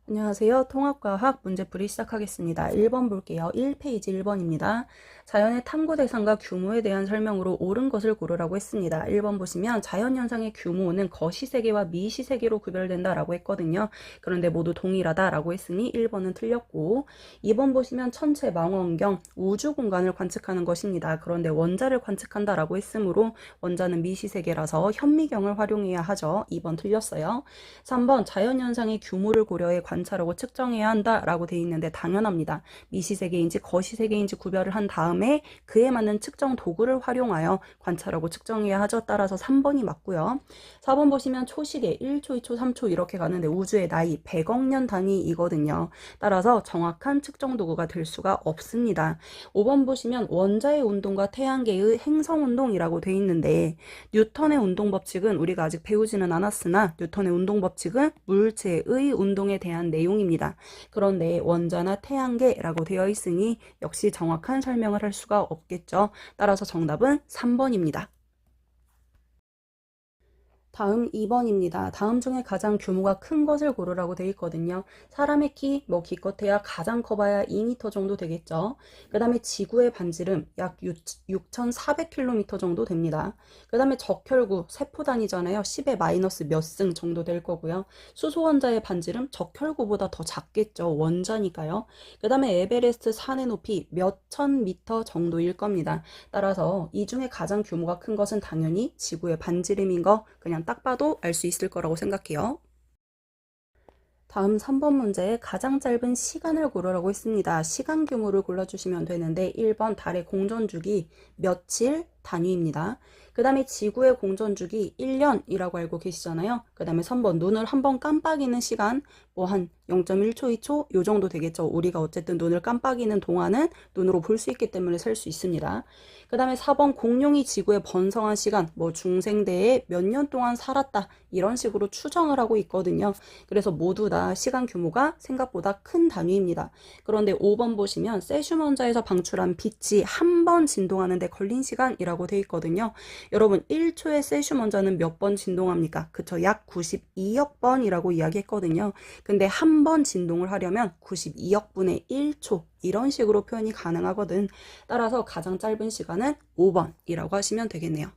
안녕하세요. 통합과학 문제풀이 시작하겠습니다. 1번 볼게요. 1페이지 1번입니다. 자연의 탐구 대상과 규모에 대한 설명으로 옳은 것을 고르라고 했습니다. 1번 보시면 자연현상의 규모는 거시세계와 미시세계로 구별된다라고 했거든요. 그런데 모두 동일하다라고 했으니 1번은 틀렸고, 2번 보시면 천체, 망원경, 우주 공간을 관측하는 것입니다. 그런데 원자를 관측한다라고 했으므로 원자는 미시세계라서 현미경을 활용해야 하죠. 2번 틀렸어요. 3번 자연현상의 규모를 고려해 관찰하고 측정해야 한다라고 되어 있는데 당연합니다. 미시세계인지 거시세계인지 구별을 한 다음에 그에 맞는 측정 도구를 활용하여 관찰하고 측정해야 하죠. 따라서 3번이 맞고요. 4번 보시면 초시계 1초, 2초, 3초 이렇게 가는데 우주의 나이 100억 년 단위이거든요. 따라서 정확한 측정 도구가 될 수가 없습니다. 5번 보시면 원자의 운동과 태양계의 행성운동이라고 되어 있는데 뉴턴의 운동 법칙은 우리가 아직 배우지는 않았으나 뉴턴의 운동 법칙은 물체의 운동에 대한 내용입니다. 그런데 원자나 태양계라고 되어 있으니 역시 정확한 설명을 할 수가 없겠죠. 따라서 정답은 3번입니다. 다음 2번입니다. 다음 중에 가장 규모가 큰 것을 고르라고 되어 있거든요. 사람의 키, 기껏해야 가장 커봐야 2m 정도 되겠죠. 그 다음에 지구의 반지름 약 6,400km 정도 됩니다. 그 다음에 적혈구, 세포 단위잖아요. 10의 마이너스 몇 승 정도 될 거고요. 수소원자의 반지름 적혈구보다 더 작겠죠. 원자니까요. 그 다음에 에베레스트 산의 높이 몇천 미터 정도일 겁니다. 따라서 이 중에 가장 규모가 큰 것은 당연히 지구의 반지름인 거 그냥 딱 봐도 알 수 있을 거라고 생각해요. 다음 3번 문제에 가장 짧은 시간을 고르라고 했습니다. 시간 규모를 골라주시면 되는데 1번 달의 공전주기 며칠 단위입니다. 그 다음에 지구의 공전주기 1년이라고 알고 계시잖아요. 그 다음에 3번 눈을 한번 깜빡이는 시간 한 0.1초, 2초 요 정도 되겠죠. 우리가 어쨌든 눈을 깜빡이는 동안은 눈으로 볼 수 있기 때문에 셀 수 있습니다. 그 다음에 4번 공룡이 지구에 번성한 시간 중생대에 몇 년 동안 살았다 이런 식으로 추정을 하고 있거든요. 그래서 모두 다 시간 규모가 생각보다 큰 단위입니다. 그런데 5번 보시면 세슘 원자에서 방출한 빛이 한 번 진동하는 데 걸린 시간이라고 되어 있거든요. 여러분 1초의 세슘 원자는 몇 번 진동합니까? 그쵸? 약 92억 번이라고 이야기했거든요. 근데 한 번 진동을 하려면 92억 분의 1초 이런 식으로 표현이 가능하거든. 따라서 가장 짧은 시간은 5번이라고 하시면 되겠네요.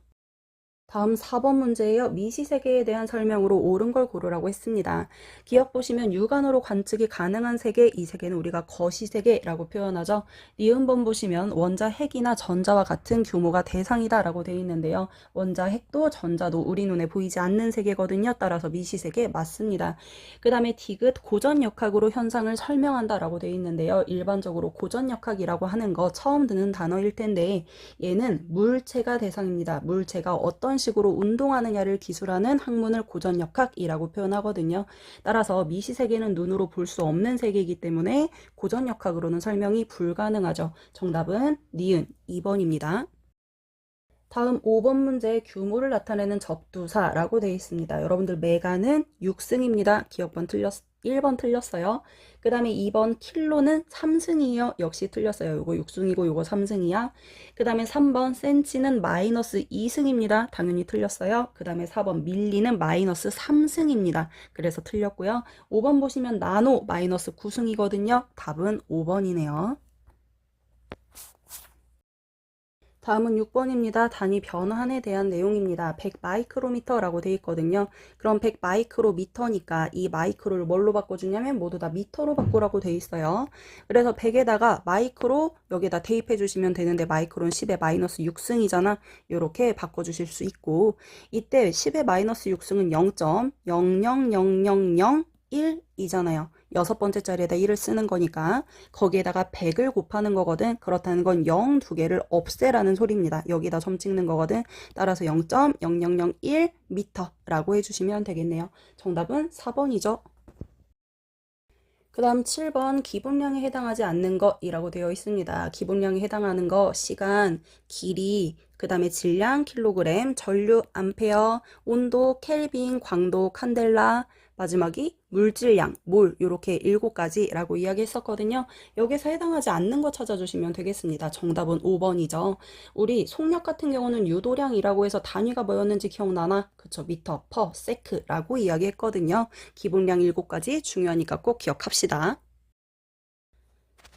다음 4번 문제예요. 미시세계에 대한 설명으로 옳은 걸 고르라고 했습니다. 기억 보시면 육안으로 관측이 가능한 세계, 이 세계는 우리가 거시세계라고 표현하죠. 니은번 보시면 원자 핵이나 전자와 같은 규모가 대상이다라고 되어 있는데요. 원자 핵도 전자도 우리 눈에 보이지 않는 세계거든요. 따라서 미시세계 맞습니다. 그 다음에 디귿 고전역학으로 현상을 설명한다라고 되어 있는데요. 일반적으로 고전역학이라고 하는 거 처음 듣는 단어일 텐데 얘는 물체가 대상입니다. 물체가 어떤 식으로 운동하느냐를 기술하는 학문을 고전역학이라고 표현하거든요. 따라서 미시세계는 눈으로 볼 수 없는 세계이기 때문에 고전역학으로는 설명이 불가능하죠. 정답은 니은 2번입니다. 다음 5번 문제의 규모를 나타내는 접두사라고 되어 있습니다. 여러분들 메가는 6승입니다. 기억번 1번 틀렸어요. 그 다음에 2번 킬로는 3승이에요. 역시 틀렸어요. 요거 6승이고 요거 3승이야. 그 다음에 3번 센치는 마이너스 2승입니다. 당연히 틀렸어요. 그 다음에 4번 밀리는 마이너스 3승입니다. 그래서 틀렸고요. 5번 보시면 나노 마이너스 9승이거든요. 답은 5번이네요. 다음은 6번입니다. 단위 변환에 대한 내용입니다. 100 마이크로미터라고 되어 있거든요. 그럼 100 마이크로미터니까 이 마이크로를 뭘로 바꿔주냐면 모두 다 미터로 바꾸라고 되어 있어요. 그래서 100에다가 마이크로 여기다 대입해 주시면 되는데 마이크로는 10의 마이너스 6승이잖아. 이렇게 바꿔주실 수 있고 이때 10의 마이너스 6승은 0.00001이잖아요. 여섯 번째 자리에다 1을 쓰는 거니까 거기에다가 100을 곱하는 거거든. 그렇다는 건 0 두 개를 없애라는 소리입니다. 여기다 점 찍는 거거든. 따라서 0.0001m라고 해주시면 되겠네요. 정답은 4번이죠. 그 다음 7번 기본량에 해당하지 않는 것이라고 되어 있습니다. 기본량에 해당하는 거 시간, 길이, 그 다음에 질량, 킬로그램, 전류, 암페어, 온도, 켈빈, 광도, 칸델라, 마지막이 물질량, 몰 이렇게 7가지라고 이야기했었거든요. 여기서 해당하지 않는 거 찾아주시면 되겠습니다. 정답은 5번이죠. 우리 속력 같은 경우는 유도량이라고 해서 단위가 뭐였는지 기억나나? 그쵸, 미터, 퍼, 세크라고 이야기했거든요. 기본량 7가지 중요하니까 꼭 기억합시다.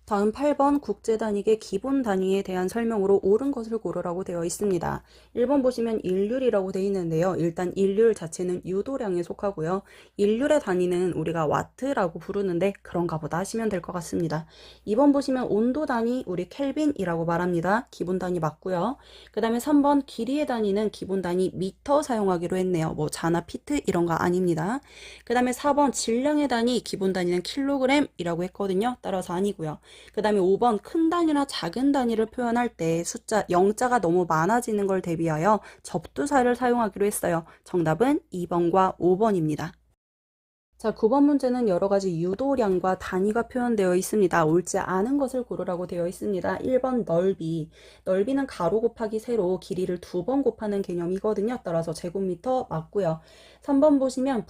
다음 8번 국제단위계 기본 단위에 대한 설명으로 옳은 것을 고르라고 되어 있습니다. 1번 보시면 일률이라고 되어 있는데요. 일단 일률 자체는 유도량에 속하고요. 일률의 단위는 우리가 와트라고 부르는데 그런가 보다 하시면 될 것 같습니다. 2번 보시면 온도 단위 우리 켈빈이라고 말합니다. 기본 단위 맞고요. 그 다음에 3번 길이의 단위는 기본 단위 미터 사용하기로 했네요. 뭐 자나 피트 이런 거 아닙니다. 그 다음에 4번 질량의 단위 기본 단위는 킬로그램이라고 했거든요. 따라서 아니고요. 그 다음에 5번 큰 단위나 작은 단위를 표현할 때 숫자 0자가 너무 많아지는 걸 대비하여 접두사를 사용하기로 했어요. 정답은 2번과 5번입니다. 자, 9번 문제는 여러 가지 유도량과 단위가 표현되어 있습니다. 옳지 않은 것을 고르라고 되어 있습니다. 1번 넓이. 넓이는 가로 곱하기 세로 길이를 2번 곱하는 개념이거든요. 따라서 제곱미터 맞고요. 3번 보시면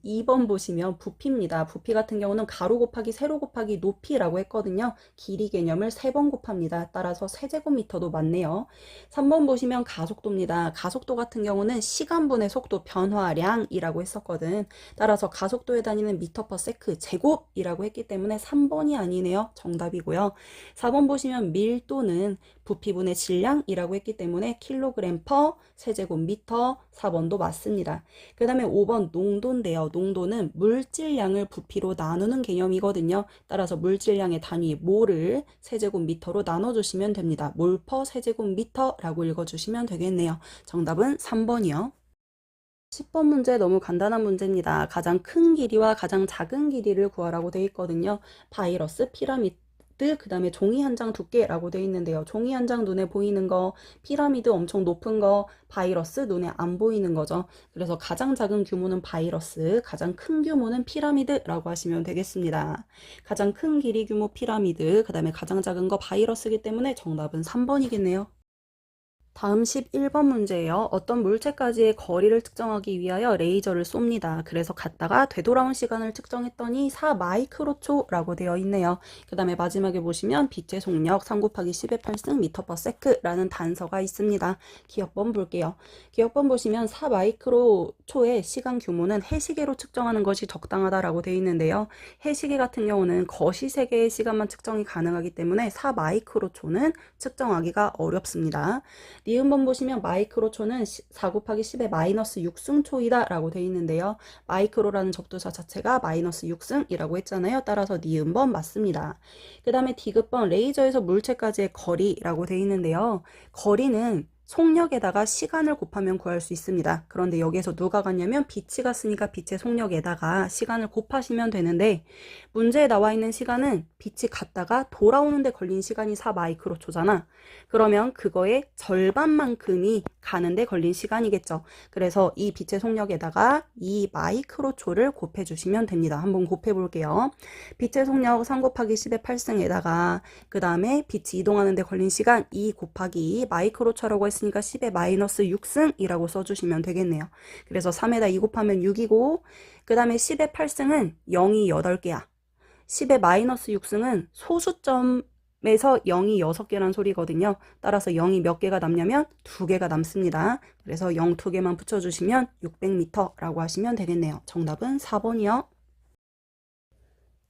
2번 보시면 부피입니다. 부피 같은 경우는 가로 곱하기 세로 곱하기 높이라고 했거든요. 길이 개념을 3번 곱합니다. 따라서 세제곱미터도 맞네요. 3번 보시면 가속도입니다. 가속도 같은 경우는 시간분의 속도 변화량이라고 했었거든. 따라서 가속도에 다니는 미터 퍼 세크 제곱이라고 했기 때문에 3번이 아니네요. 정답이고요. 4번 보시면 밀도는 부피분의 질량이라고 했기 때문에 킬로그램 퍼 세제곱미터 4번도 맞습니다. 그 다음에 5번 농도인데요. 농도는 물질량을 부피로 나누는 개념이거든요. 따라서 물질량의 단위 몰을 세제곱미터로 나눠주시면 됩니다. 몰 퍼 세제곱미터라고 읽어주시면 되겠네요. 정답은 3번이요. 10번 문제 너무 간단한 문제입니다. 가장 큰 길이와 가장 작은 길이를 구하라고 되어 있거든요. 바이러스, 피라미드, 그 다음에 종이 한 장 두께라고 되어 있는데요. 종이 한 장 눈에 보이는 거, 피라미드 엄청 높은 거, 바이러스 눈에 안 보이는 거죠. 그래서 가장 작은 규모는 바이러스, 가장 큰 규모는 피라미드라고 하시면 되겠습니다. 가장 큰 길이 규모 피라미드, 그 다음에 가장 작은 거 바이러스이기 때문에 정답은 3번이겠네요. 다음 11번 문제예요. 어떤 물체까지의 거리를 측정하기 위하여 레이저를 쏩니다. 그래서 갔다가 되돌아온 시간을 측정했더니 4마이크로초라고 되어 있네요. 그 다음에 마지막에 보시면 빛의 속력 3 곱하기 10의 8승 미터 퍼 세크라는 단서가 있습니다. 기억번 볼게요. 기억번 보시면 4마이크로초의 시간 규모는 해시계로 측정하는 것이 적당하다라고 되어 있는데요. 해시계 같은 경우는 거시세계의 시간만 측정이 가능하기 때문에 4마이크로초는 측정하기가 어렵습니다. 니은번 보시면 마이크로초는 4 곱하기 10의 마이너스 6승초이다 라고 되어 있는데요. 마이크로라는 접두사 자체가 마이너스 6승이라고 했잖아요. 따라서 니은번 맞습니다. 그 다음에 디귿번 레이저에서 물체까지의 거리라고 되어 있는데요. 거리는 속력에다가 시간을 곱하면 구할 수 있습니다. 그런데 여기에서 누가 갔냐면 빛이 갔으니까 빛의 속력에다가 시간을 곱하시면 되는데 문제에 나와 있는 시간은 빛이 갔다가 돌아오는데 걸린 시간이 4마이크로초잖아. 그러면 그거의 절반만큼이 가는데 걸린 시간이겠죠. 그래서 이 빛의 속력에다가 2마이크로초를 곱해주시면 됩니다. 한번 곱해볼게요. 빛의 속력 3 곱하기 10의 8승에다가 그 다음에 빛이 이동하는데 걸린 시간 2 곱하기 마이크로초라고 했으니까 10의 마이너스 6승이라고 써주시면 되겠네요. 그래서 3에다 2 곱하면 6이고 그 다음에 10의 8승은 0이 8개야. 10의 마이너스 6승은 소수점에서 0이 6개란 소리거든요. 따라서 0이 몇 개가 남냐면 2개가 남습니다. 그래서 0 2개만 붙여주시면 600m라고 하시면 되겠네요. 정답은 4번이요.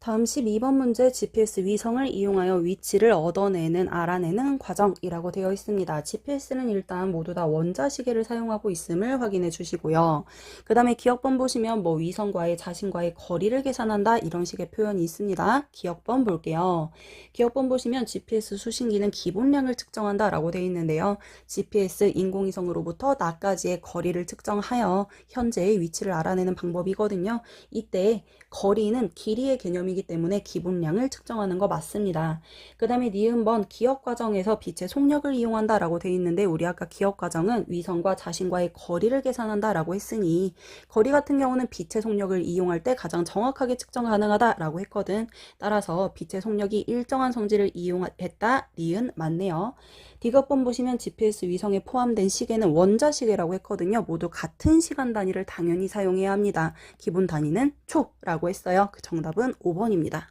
다음 12번 문제 GPS 위성을 이용하여 위치를 얻어내는, 알아내는 과정이라고 되어 있습니다. GPS는 일단 모두 다 원자시계를 사용하고 있음을 확인해 주시고요. 그 다음에 기억번 보시면 뭐 위성과의 자신과의 거리를 계산한다 이런 식의 표현이 있습니다. 기억번 볼게요. 기억번 보시면 GPS 수신기는 기본량을 측정한다 라고 되어 있는데요. GPS 인공위성으로부터 나까지의 거리를 측정하여 현재의 위치를 알아내는 방법이거든요. 이때 거리는 길이의 개념이 개념이기 때문에 기본량을 측정하는 거 맞습니다. 그 다음에 니은번 기억 과정에서 빛의 속력을 이용한다 라고 되어 있는데 우리 아까 기억 과정은 위성과 자신과의 거리를 계산한다 라고 했으니 거리 같은 경우는 빛의 속력을 이용할 때 가장 정확하게 측정 가능하다 라고 했거든. 따라서 빛의 속력이 일정한 성질을 이용했다. 니은 맞네요. D급번 보시면 GPS 위성에 포함된 시계는 원자시계라고 했거든요. 모두 같은 시간 단위를 당연히 사용해야 합니다. 기본 단위는 초라고 했어요. 그 정답은 5번입니다.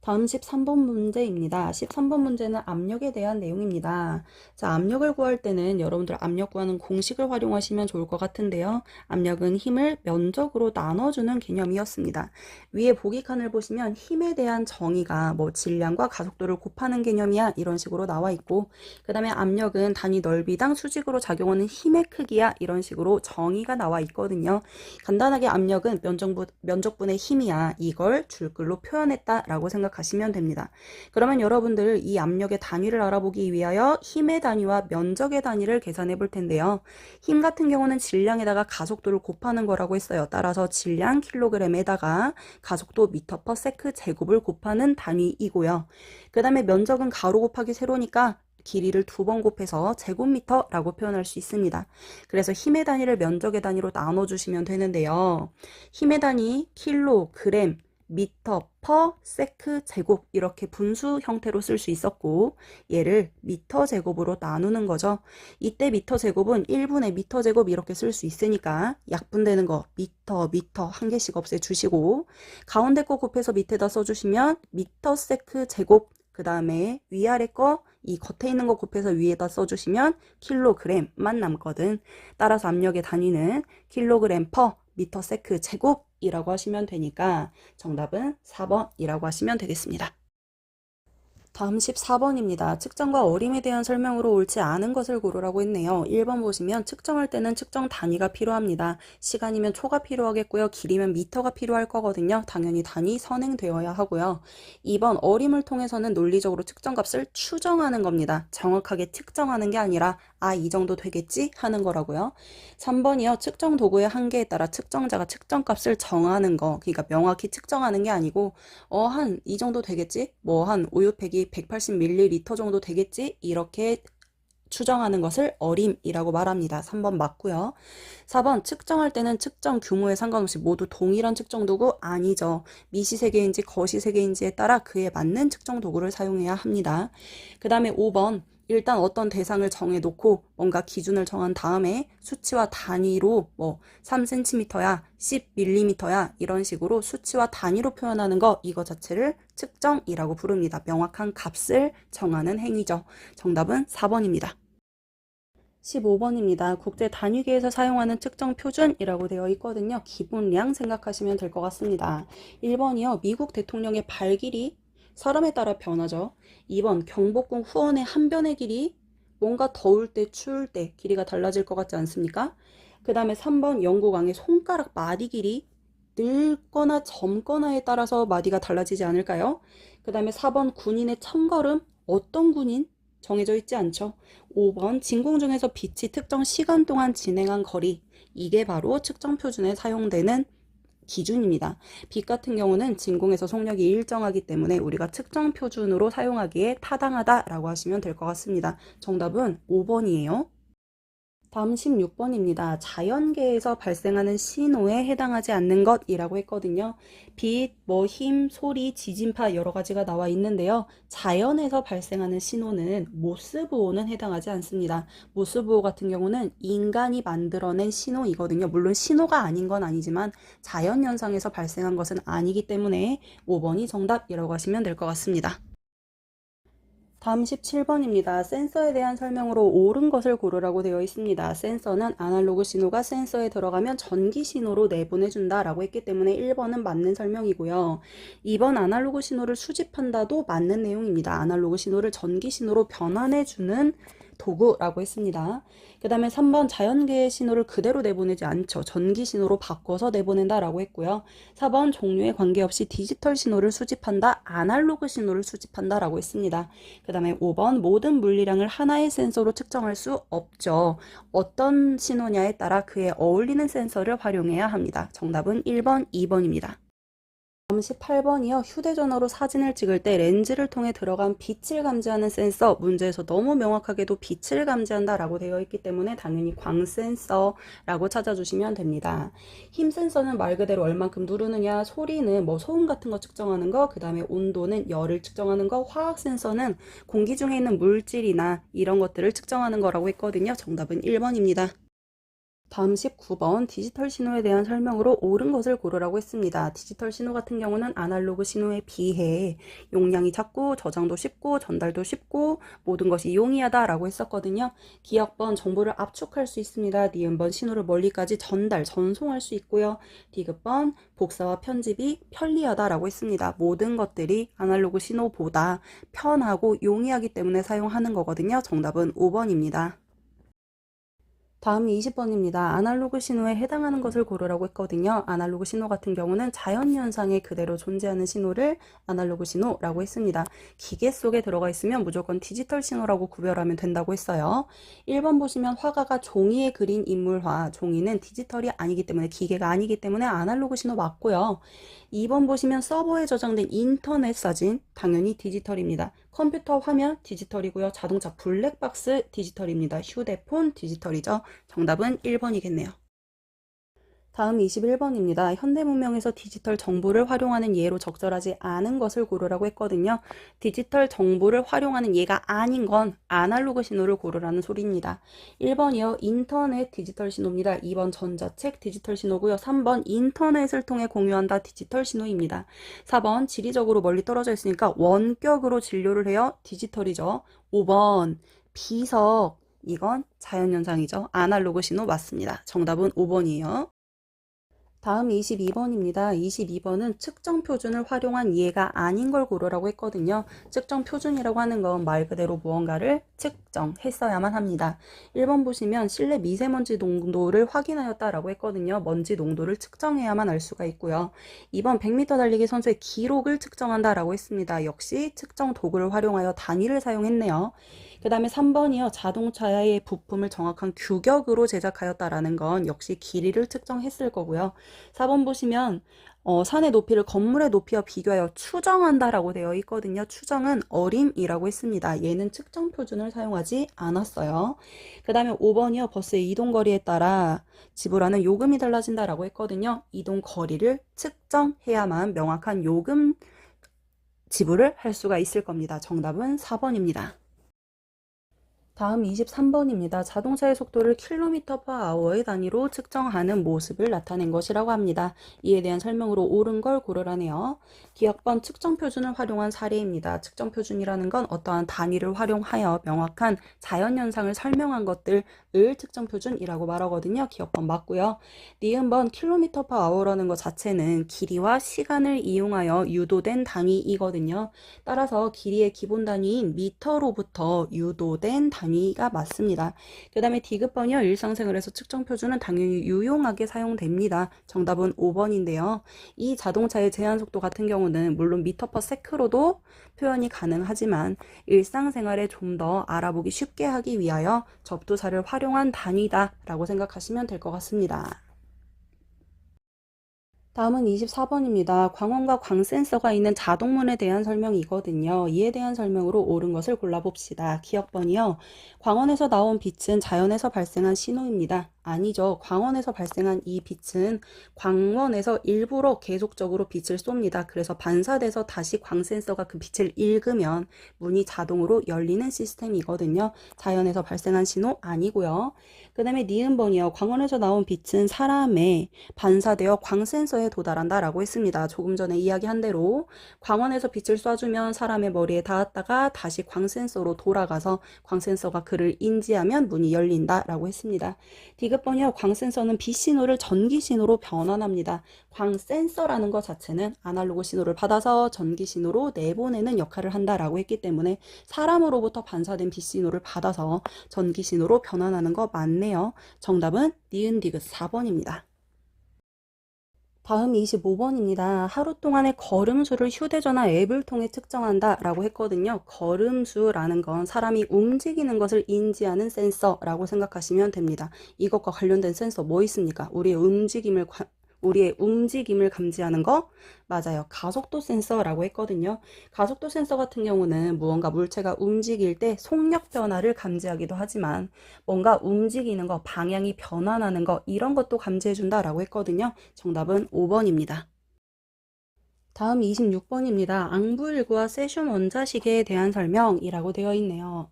다음 13번 문제입니다. 13번 문제는 압력에 대한 내용입니다. 자, 압력을 구할 때는 여러분들 압력 구하는 공식을 활용하시면 좋을 것 같은데요. 압력은 힘을 면적으로 나눠주는 개념이었습니다. 위에 보기 칸을 보시면 힘에 대한 정의가 뭐 질량과 가속도를 곱하는 개념이야 이런 식으로 나와 있고 그 다음에 압력은 단위 넓이당 수직으로 작용하는 힘의 크기야 이런 식으로 정의가 나와 있거든요. 간단하게 압력은 면적분의 힘이야 이걸 줄글로 표현했다라고 생각하시면 됩니다. 그러면 여러분들 이 압력의 단위를 알아보기 위하여 힘의 단위와 면적의 단위를 계산해 볼 텐데요. 힘 같은 경우는 질량에다가 가속도를 곱하는 거라고 했어요. 따라서 질량 킬로그램에다가 가속도 미터 퍼 세크 제곱을 곱하는 단위이고요. 그 다음에 면적은 가로 곱하기 세로니까 길이를 2번 곱해서 제곱미터라고 표현할 수 있습니다. 그래서 힘의 단위를 면적의 단위로 나눠주시면 되는데요. 힘의 단위 킬로그램, 미터 퍼 세크 제곱 이렇게 분수 형태로 쓸 수 있었고 얘를 미터 제곱으로 나누는 거죠. 이때 미터 제곱은 1분의 미터 제곱 이렇게 쓸 수 있으니까 약분되는 거 미터 한 개씩 없애주시고 가운데 거 곱해서 밑에다 써주시면 미터 세크 제곱 그 다음에 위아래 거 이 겉에 있는 거 곱해서 위에다 써주시면 킬로그램만 남거든. 따라서 압력의 단위는 킬로그램 퍼 미터 세크 제곱이라고 하시면 되니까 정답은 4번이라고 하시면 되겠습니다. 다음 14번입니다. 측정과 어림에 대한 설명으로 옳지 않은 것을 고르라고 했네요. 1번 보시면 측정할 때는 측정 단위가 필요합니다. 시간이면 초가 필요하겠고요. 길이면 미터가 필요할 거거든요. 당연히 단위 선행되어야 하고요. 2번 어림을 통해서는 논리적으로 측정값을 추정하는 겁니다. 정확하게 측정하는 게 아니라 이 정도 되겠지 하는 거라고요. 3번이요. 측정 도구의 한계에 따라 측정자가 측정값을 정하는 거. 그러니까 명확히 측정하는 게 아니고 한 이 정도 되겠지? 뭐 한 우유팩이 180ml 정도 되겠지? 이렇게 추정하는 것을 어림이라고 말합니다. 3번 맞고요. 4번 측정할 때는 측정 규모에 상관없이 모두 동일한 측정 도구 아니죠. 미시세계인지 거시세계인지에 따라 그에 맞는 측정 도구를 사용해야 합니다. 그 다음에 5번 일단 어떤 대상을 정해놓고 뭔가 기준을 정한 다음에 수치와 단위로 뭐 3cm야, 10mm야 이런 식으로 수치와 단위로 표현하는 거 이거 자체를 측정이라고 부릅니다. 명확한 값을 정하는 행위죠. 정답은 4번입니다. 15번입니다. 국제 단위계에서 사용하는 측정 표준이라고 되어 있거든요. 기본량 생각하시면 될 것 같습니다. 1번이요. 미국 대통령의 발 길이 사람에 따라 변하죠. 2번 경복궁 후원의 한 변의 길이 뭔가 더울 때 추울 때 길이가 달라질 것 같지 않습니까? 그 다음에 3번 영국 왕의 손가락 마디 길이 늘거나 젊거나에 따라서 마디가 달라지지 않을까요? 그 다음에 4번 군인의 첫걸음 어떤 군인? 정해져 있지 않죠. 5번 진공 중에서 빛이 특정 시간 동안 진행한 거리 이게 바로 측정 표준에 사용되는 기준입니다. 빛 같은 경우는 진공에서 속력이 일정하기 때문에 우리가 측정 표준으로 사용하기에 타당하다라고 하시면 될 것 같습니다. 정답은 5번이에요. 다음 16번입니다. 자연계에서 발생하는 신호에 해당하지 않는 것이라고 했거든요. 빛, 힘, 소리, 지진파 여러 가지가 나와 있는데요. 자연에서 발생하는 신호는 모스보호는 해당하지 않습니다. 모스보호 같은 경우는 인간이 만들어낸 신호이거든요. 물론 신호가 아닌 건 아니지만 자연현상에서 발생한 것은 아니기 때문에 5번이 정답이라고 하시면 될 것 같습니다. 다음 17번입니다. 센서에 대한 설명으로 옳은 것을 고르라고 되어 있습니다. 센서는 아날로그 신호가 센서에 들어가면 전기 신호로 내보내준다 라고 했기 때문에 1번은 맞는 설명이고요. 2번 아날로그 신호를 수집한다도 맞는 내용입니다. 아날로그 신호를 전기 신호로 변환해주는 도구라고 했습니다. 그 다음에 3번 자연계의 신호를 그대로 내보내지 않죠. 전기 신호로 바꿔서 내보낸다라고 했고요. 4번 종류에 관계없이 디지털 신호를 수집한다, 아날로그 신호를 수집한다라고 했습니다. 그 다음에 5번 모든 물리량을 하나의 센서로 측정할 수 없죠. 어떤 신호냐에 따라 그에 어울리는 센서를 활용해야 합니다. 정답은 1번, 2번입니다. 다음 18번이요. 휴대전화로 사진을 찍을 때 렌즈를 통해 들어간 빛을 감지하는 센서. 문제에서 너무 명확하게도 빛을 감지한다 라고 되어 있기 때문에 당연히 광센서라고 찾아주시면 됩니다. 힘 센서는 말 그대로 얼만큼 누르느냐, 소리는 뭐 소음 같은 거 측정하는 거, 그 다음에 온도는 열을 측정하는 거, 화학 센서는 공기 중에 있는 물질이나 이런 것들을 측정하는 거라고 했거든요. 정답은 1번입니다. 다음 19번 디지털 신호에 대한 설명으로 옳은 것을 고르라고 했습니다. 디지털 신호 같은 경우는 아날로그 신호에 비해 용량이 작고 저장도 쉽고 전달도 쉽고 모든 것이 용이하다라고 했었거든요. 기억번 정보를 압축할 수 있습니다. 니은번 신호를 멀리까지 전송할 수 있고요. 디귿번 복사와 편집이 편리하다라고 했습니다. 모든 것들이 아날로그 신호보다 편하고 용이하기 때문에 사용하는 거거든요. 정답은 5번입니다. 다음이 20번입니다. 아날로그 신호에 해당하는 것을 고르라고 했거든요. 아날로그 신호 같은 경우는 자연현상에 그대로 존재하는 신호를 아날로그 신호라고 했습니다. 기계 속에 들어가 있으면 무조건 디지털 신호라고 구별하면 된다고 했어요. 1번 보시면 화가가 종이에 그린 인물화, 종이는 디지털이 아니기 때문에 기계가 아니기 때문에 아날로그 신호 맞고요. 2번 보시면 서버에 저장된 인터넷 사진, 당연히 디지털입니다. 컴퓨터 화면 디지털이고요. 자동차 블랙박스 디지털입니다. 휴대폰 디지털이죠. 정답은 1번이겠네요. 다음 21번입니다. 현대문명에서 디지털 정보를 활용하는 예로 적절하지 않은 것을 고르라고 했거든요. 디지털 정보를 활용하는 예가 아닌 건 아날로그 신호를 고르라는 소리입니다. 1번이요. 인터넷 디지털 신호입니다. 2번 전자책 디지털 신호고요. 3번 인터넷을 통해 공유한다 디지털 신호입니다. 4번 지리적으로 멀리 떨어져 있으니까 원격으로 진료를 해요. 디지털이죠. 5번 비석, 이건 자연현상이죠. 아날로그 신호 맞습니다. 정답은 5번이에요. 다음 22번입니다. 22번은 측정 표준을 활용한 예가 아닌 걸 고르라고 했거든요. 측정 표준이라고 하는 건 말 그대로 무언가를 측정했어야만 합니다. 1번 보시면 실내 미세먼지 농도를 확인하였다라고 했거든요. 먼지 농도를 측정해야만 알 수가 있고요. 2번 100m 달리기 선수의 기록을 측정한다라고 했습니다. 역시 측정 도구를 활용하여 단위를 사용했네요. 그 다음에 3번이요. 자동차의 부품을 정확한 규격으로 제작하였다라는 건 역시 길이를 측정했을 거고요. 4번 보시면 산의 높이를 건물의 높이와 비교하여 추정한다라고 되어 있거든요. 추정은 어림이라고 했습니다. 얘는 측정 표준을 사용하지 않았어요. 그 다음에 5번이요. 버스의 이동 거리에 따라 지불하는 요금이 달라진다라고 했거든요. 이동 거리를 측정해야만 명확한 요금 지불을 할 수가 있을 겁니다. 정답은 4번입니다. 다음 23번입니다. 자동차의 속도를 km/h의 단위로 측정하는 모습을 나타낸 것이라고 합니다. 이에 대한 설명으로 옳은 걸 고르라네요. 기억번 측정 표준을 활용한 사례입니다. 측정 표준이라는 건 어떠한 단위를 활용하여 명확한 자연현상을 설명한 것들을 측정 표준이라고 말하거든요. 기억번 맞고요. 니은번 km/h라는 것 자체는 길이와 시간을 이용하여 유도된 단위이거든요. 따라서 길이의 기본 단위인 미터로부터 유도된 단위가 맞습니다. 그 다음에 디귿번이요. 일상생활에서 측정 표준은 당연히 유용하게 사용됩니다. 정답은 5번인데요. 이 자동차의 제한 속도 같은 경우는 물론 미터/세크로도 표현이 가능하지만 일상생활에 좀 더 알아보기 쉽게 하기 위하여 접두사를 활용한 단위다 라고 생각하시면 될 것 같습니다. 다음은 24번입니다. 광원과 광센서가 있는 자동문에 대한 설명이거든요. 이에 대한 설명으로 옳은 것을 골라봅시다. 기억번이요. 광원에서 나온 빛은 자연에서 발생한 신호입니다. 아니죠. 광원에서 발생한 이 빛은 광원에서 일부러 계속적으로 빛을 쏩니다. 그래서 반사돼서 다시 광센서가 그 빛을 읽으면 문이 자동으로 열리는 시스템이거든요. 자연에서 발생한 신호 아니고요. 그 다음에 니은번이요. 광원에서 나온 빛은 사람에 반사되어 광센서에 도달한다라고 했습니다. 조금 전에 이야기한 대로 광원에서 빛을 쏴주면 사람의 머리에 닿았다가 다시 광센서로 돌아가서 광센서가 그를 인지하면 문이 열린다라고 했습니다. 디귿번이요. 광센서는 빛신호를 전기신호로 변환합니다. 광센서라는 것 자체는 아날로그 신호를 받아서 전기신호로 내보내는 역할을 한다라고 했기 때문에 사람으로부터 반사된 빛신호를 받아서 전기신호로 변환하는 거 맞네요. 정답은 니은 디귿 4번입니다. 다음 25번입니다. 하루 동안의 걸음수를 휴대전화 앱을 통해 측정한다 라고 했거든요. 걸음수라는 건 사람이 움직이는 것을 인지하는 센서라고 생각하시면 됩니다. 이것과 관련된 센서 뭐 있습니까? 우리의 움직임을 우리의 움직임을 감지하는 거 맞아요. 가속도 센서라고 했거든요. 가속도 센서 같은 경우는 무언가 물체가 움직일 때 속력 변화를 감지하기도 하지만 뭔가 움직이는 거, 방향이 변환하는 거 이런 것도 감지해 준다라고 했거든요. 정답은 5번입니다. 다음 26번입니다. 앙부일구와 세슘 원자식에 대한 설명이라고 되어 있네요.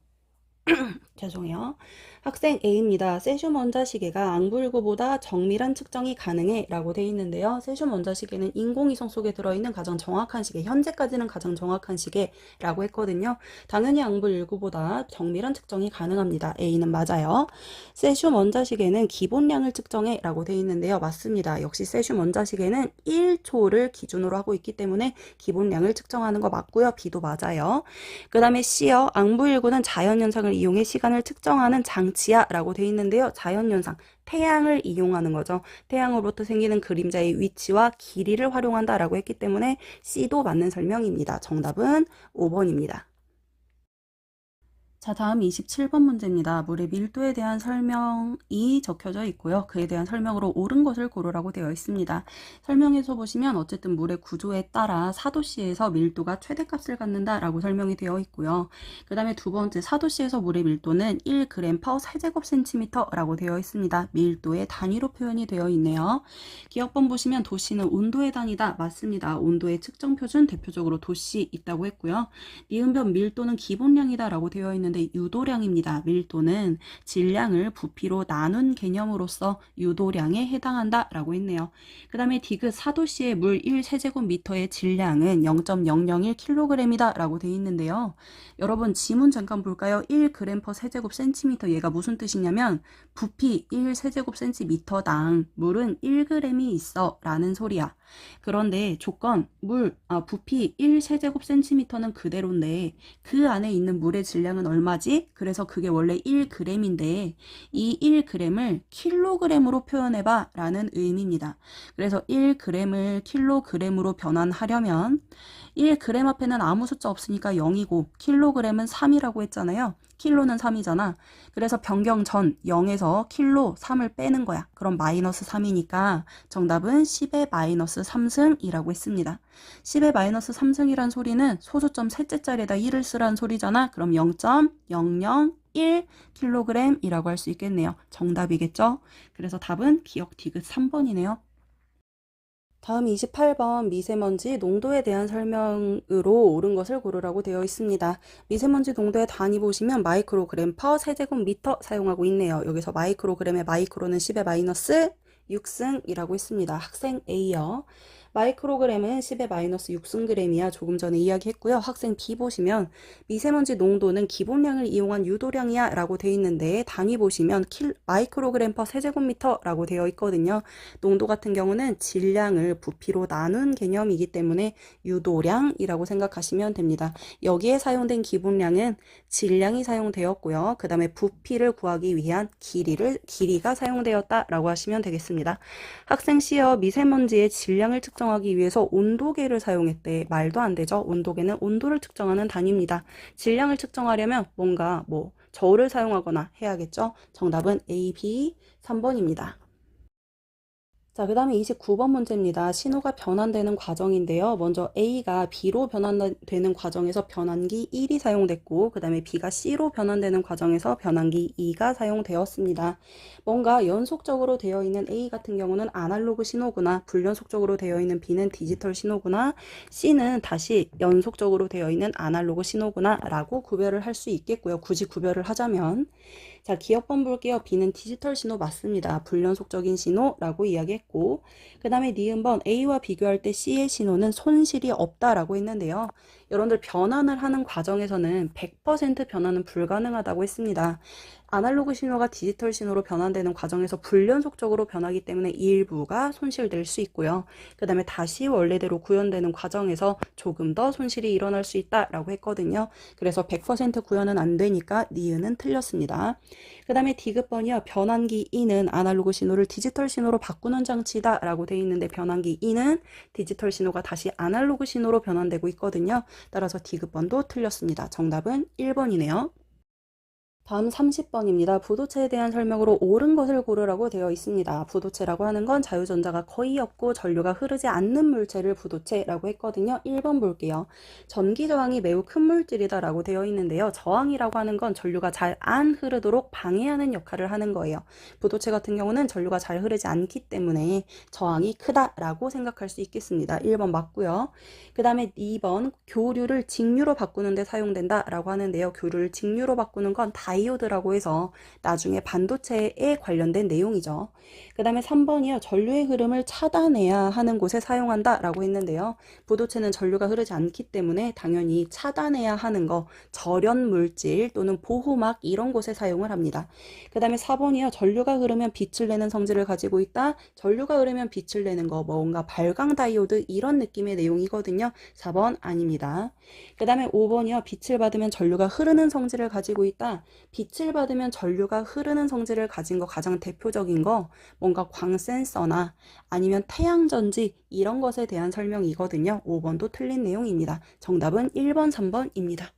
죄송해요. 학생 A입니다. 세슘 원자시계가 앙부일구보다 정밀한 측정이 가능해 라고 되어 있는데요. 세슘 원자시계는 인공위성 속에 들어있는 가장 정확한 시계, 현재까지는 가장 정확한 시계라고 했거든요. 당연히 앙부일구보다 정밀한 측정이 가능합니다. A는 맞아요. 세슘 원자시계는 기본량을 측정해 라고 되어 있는데요. 맞습니다. 역시 세슘 원자시계는 1초를 기준으로 하고 있기 때문에 기본량을 측정하는 거 맞고요. B도 맞아요. 그 다음에 C요. 앙부일구는 자연현상을 이용해 시간을 측정하는 장치야 라고 되어 있는데요. 자연현상, 태양을 이용하는 거죠. 태양으로부터 생기는 그림자의 위치와 길이를 활용한다 라고 했기 때문에 C도 맞는 설명입니다. 정답은 5번입니다. 자, 다음 27번 문제입니다. 물의 밀도에 대한 설명이 적혀져 있고요. 그에 대한 설명으로 옳은 것을 고르라고 되어 있습니다. 설명에서 보시면 어쨌든 물의 구조에 따라 4도씨에서 밀도가 최대값을 갖는다라고 설명이 되어 있고요. 그 다음에 두 번째 4도씨에서 물의 밀도는 1g/, 세제곱센티미터라고 되어 있습니다. 밀도의 단위로 표현이 되어 있네요. 기억번 보시면 도씨는 온도의 단위다. 맞습니다. 온도의 측정 표준 대표적으로 도씨 있다고 했고요. 니은변 밀도는 기본량이다 라고 되어 있는데 유도량입니다. 밀도는 질량을 부피로 나눈 개념으로서 유도량에 해당한다 라고 했네요. 그 다음에 디귿 4도씨의 물 1세제곱미터의 질량은 0.001kg이다 라고 되어 있는데요. 여러분 지문 잠깐 볼까요? 1g/세제곱센티미터 얘가 무슨 뜻이냐면 부피 1세제곱센티미터당 물은 1g이 있어 라는 소리야. 그런데 조건 부피 1세제곱센티미터는 그대로인데 그 안에 있는 물의 질량은 얼마지? 그래서 그게 원래 1g인데 이 1g을 킬로그램으로 표현해봐 라는 의미입니다. 그래서 1g을 킬로그램으로 변환하려면 1g 앞에는 아무 숫자 없으니까 0이고 킬로그램은 3이라고 했잖아요. 킬로는 3이잖아. 그래서 변경 전 0에서 킬로 3을 빼는 거야. 그럼 마이너스 3이니까 정답은 10의 마이너스 3승이라고 했습니다. 10의 마이너스 3승이란 소리는 소수점 셋째 자리에다 1을 쓰라는 소리잖아. 그럼 0.001kg이라고 할 수 있겠네요. 정답이겠죠? 그래서 답은 기억 디귿 3번이네요. 다음 28번 미세먼지 농도에 대한 설명으로 옳은 것을 고르라고 되어 있습니다. 미세먼지 농도의 단위 보시면 마이크로그램 퍼 세제곱미터 사용하고 있네요. 여기서 마이크로그램의 마이크로는 10의 마이너스 6승이라고 했습니다. 학생 A요. 마이크로그램은 10의 마이너스 6승그램이야. 조금 전에 이야기했고요. 학생 B 보시면 미세먼지 농도는 기본량을 이용한 유도량이야 라고 되어 있는데 단위 보시면 마이크로그램 퍼 세제곱미터 라고 되어 있거든요. 농도 같은 경우는 질량을 부피로 나눈 개념이기 때문에 유도량이라고 생각하시면 됩니다. 여기에 사용된 기본량은 질량이 사용되었고요. 그 다음에 부피를 구하기 위한 길이가 사용되었다라고 하시면 되겠습니다. 학생 C여 미세먼지의 질량을 측정하기 위해서 온도계를 사용했대. 말도 안 되죠. 온도계는 온도를 측정하는 단위입니다. 질량을 측정하려면 뭔가 저울을 사용하거나 해야겠죠. 정답은 A, B, 3번입니다. 자, 그 다음에 29번 문제입니다. 신호가 변환되는 과정인데요. 먼저 A가 B로 변환되는 과정에서 변환기 1이 사용됐고 그 다음에 B가 C로 변환되는 과정에서 변환기 2가 사용되었습니다. 뭔가 연속적으로 되어 있는 A 같은 경우는 아날로그 신호구나, 불연속적으로 되어 있는 B는 디지털 신호구나, C는 다시 연속적으로 되어 있는 아날로그 신호구나 라고 구별을 할 수 있겠고요. 굳이 구별을 하자면 자, 기억번 볼게요. B는 디지털 신호 맞습니다. 불연속적인 신호라고 이야기했고 그 다음에 니은번 A와 비교할 때 C의 신호는 손실이 없다라고 했는데요. 여러분들 변환을 하는 과정에서는 100% 변환은 불가능하다고 했습니다. 아날로그 신호가 디지털 신호로 변환되는 과정에서 불연속적으로 변하기 때문에 일부가 손실될 수 있고요. 그 다음에 다시 원래대로 구현되는 과정에서 조금 더 손실이 일어날 수 있다라고 했거든요. 그래서 100% 구현은 안 되니까 니은은 틀렸습니다. 그 다음에 디귿번이요. 변환기 2는 아날로그 신호를 디지털 신호로 바꾸는 장치다 라고 되어 있는데 변환기 2는 디지털 신호가 다시 아날로그 신호로 변환되고 있거든요. 따라서 디귿번도 틀렸습니다. 정답은 1번이네요. 다음 30번입니다. 부도체에 대한 설명으로 옳은 것을 고르라고 되어 있습니다. 부도체라고 하는 건 자유전자가 거의 없고 전류가 흐르지 않는 물체를 부도체라고 했거든요. 1번 볼게요. 전기 저항이 매우 큰 물질이다 라고 되어 있는데요. 저항이라고 하는 건 전류가 잘 안 흐르도록 방해하는 역할을 하는 거예요. 부도체 같은 경우는 전류가 잘 흐르지 않기 때문에 저항이 크다라고 생각할 수 있겠습니다. 1번 맞고요. 그 다음에 2번 교류를 직류로 바꾸는 데 사용된다 라고 하는데요. 교류를 직류로 바꾸는 건 다이오드라고 해서 나중에 반도체에 관련된 내용이죠. 그 다음에 3번이요. 전류의 흐름을 차단해야 하는 곳에 사용한다 라고 했는데요. 부도체는 전류가 흐르지 않기 때문에 당연히 차단해야 하는 거, 절연 물질 또는 보호막 이런 곳에 사용을 합니다. 그 다음에 4번이요. 전류가 흐르면 빛을 내는 성질을 가지고 있다. 전류가 흐르면 빛을 내는 거 뭔가 발광 다이오드 이런 느낌의 내용이거든요. 4번 아닙니다. 그 다음에 5번이요. 빛을 받으면 전류가 흐르는 성질을 가지고 있다. 빛을 받으면 전류가 흐르는 성질을 가진 거 가장 대표적인 거 뭔가 광 센서나 아니면 태양전지 이런 것에 대한 설명이거든요. 5번도 틀린 내용입니다. 정답은 1번, 3번입니다.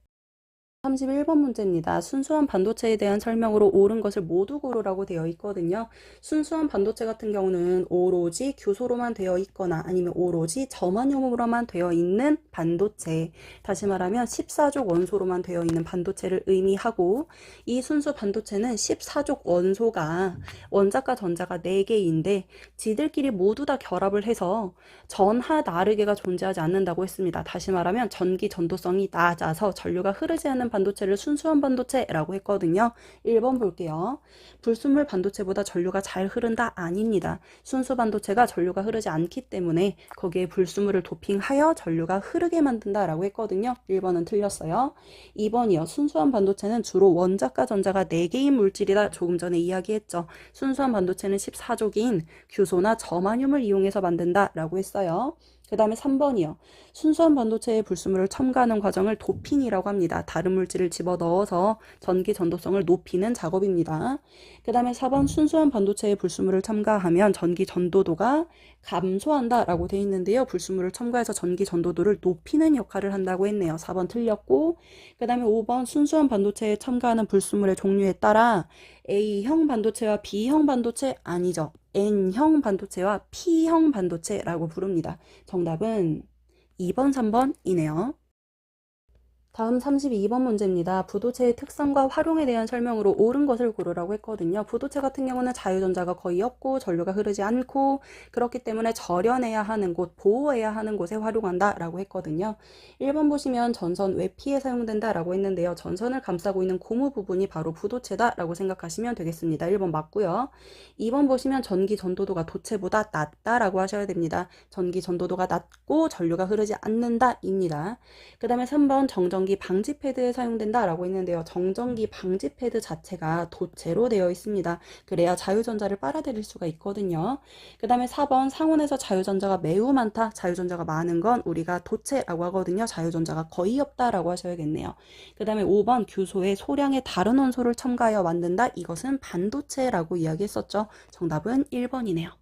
31번 문제입니다. 순수한 반도체에 대한 설명으로 옳은 것을 모두 고르라고 되어 있거든요. 순수한 반도체 같은 경우는 오로지 교소로만 되어 있거나 아니면 오로지 저만용으로만 되어 있는 반도체, 다시 말하면 14족 원소로만 되어 있는 반도체를 의미하고, 이 순수 반도체는 14족 원소가 원자과 전자가 4개인데 지들끼리 모두 다 결합을 해서 전하 나르게가 존재하지 않는다고 했습니다. 다시 말하면 전기 전도성이 낮아서 전류가 흐르지 않는 반도체를 순수한 반도체라고 했거든요. 1번 볼게요. 불순물 반도체보다 전류가 잘 흐른다? 아닙니다. 순수 반도체가 전류가 흐르지 않기 때문에 거기에 불순물을 도핑하여 전류가 흐르게 만든다라고 했거든요. 1번은 틀렸어요. 2번이요. 순수한 반도체는 주로 원자과 전자가 4개인 물질이다. 조금 전에 이야기했죠. 순수한 반도체는 14족인 규소나 저마늄을 이용해서 만든다라고 했어요. 그 다음에 3번이요. 순수한 반도체의 불순물을 첨가하는 과정을 도핑이라고 합니다. 다른 물질을 집어넣어서 전기 전도성을 높이는 작업입니다. 그 다음에 4번 순수한 반도체의 불순물을 첨가하면 전기 전도도가 감소한다 라고 되어 있는데요. 불순물을 첨가해서 전기 전도도를 높이는 역할을 한다고 했네요. 4번 틀렸고, 그 다음에 5번 순수한 반도체에 첨가하는 불순물의 종류에 따라 A형 반도체와 B형 반도체 아니죠. N형 반도체와 P형 반도체라고 부릅니다. 정답은 2번, 3번이네요. 다음 32번 문제입니다. 부도체의 특성과 활용에 대한 설명으로 옳은 것을 고르라고 했거든요. 부도체 같은 경우는 자유전자가 거의 없고 전류가 흐르지 않고 그렇기 때문에 절연해야 하는 곳, 보호해야 하는 곳에 활용한다 라고 했거든요. 1번 보시면 전선 외피에 사용된다 라고 했는데요. 전선을 감싸고 있는 고무 부분이 바로 부도체다 라고 생각하시면 되겠습니다. 1번 맞고요. 2번 보시면 전기 전도도가 도체보다 낮다 라고 하셔야 됩니다. 전기 전도도가 낮고 전류가 흐르지 않는다 입니다. 그 다음에 3번 정전기 방지 패드에 사용된다 라고 했는데요. 정전기 방지 패드 자체가 도체로 되어 있습니다. 그래야 자유전자를 빨아들일 수가 있거든요. 그 다음에 4번 상온에서 자유전자가 매우 많다. 자유전자가 많은 건 우리가 도체라고 하거든요. 자유전자가 거의 없다 라고 하셔야겠네요. 그 다음에 5번 규소에 소량의 다른 원소를 첨가하여 만든다. 이것은 반도체라고 이야기했었죠. 정답은 1번이네요.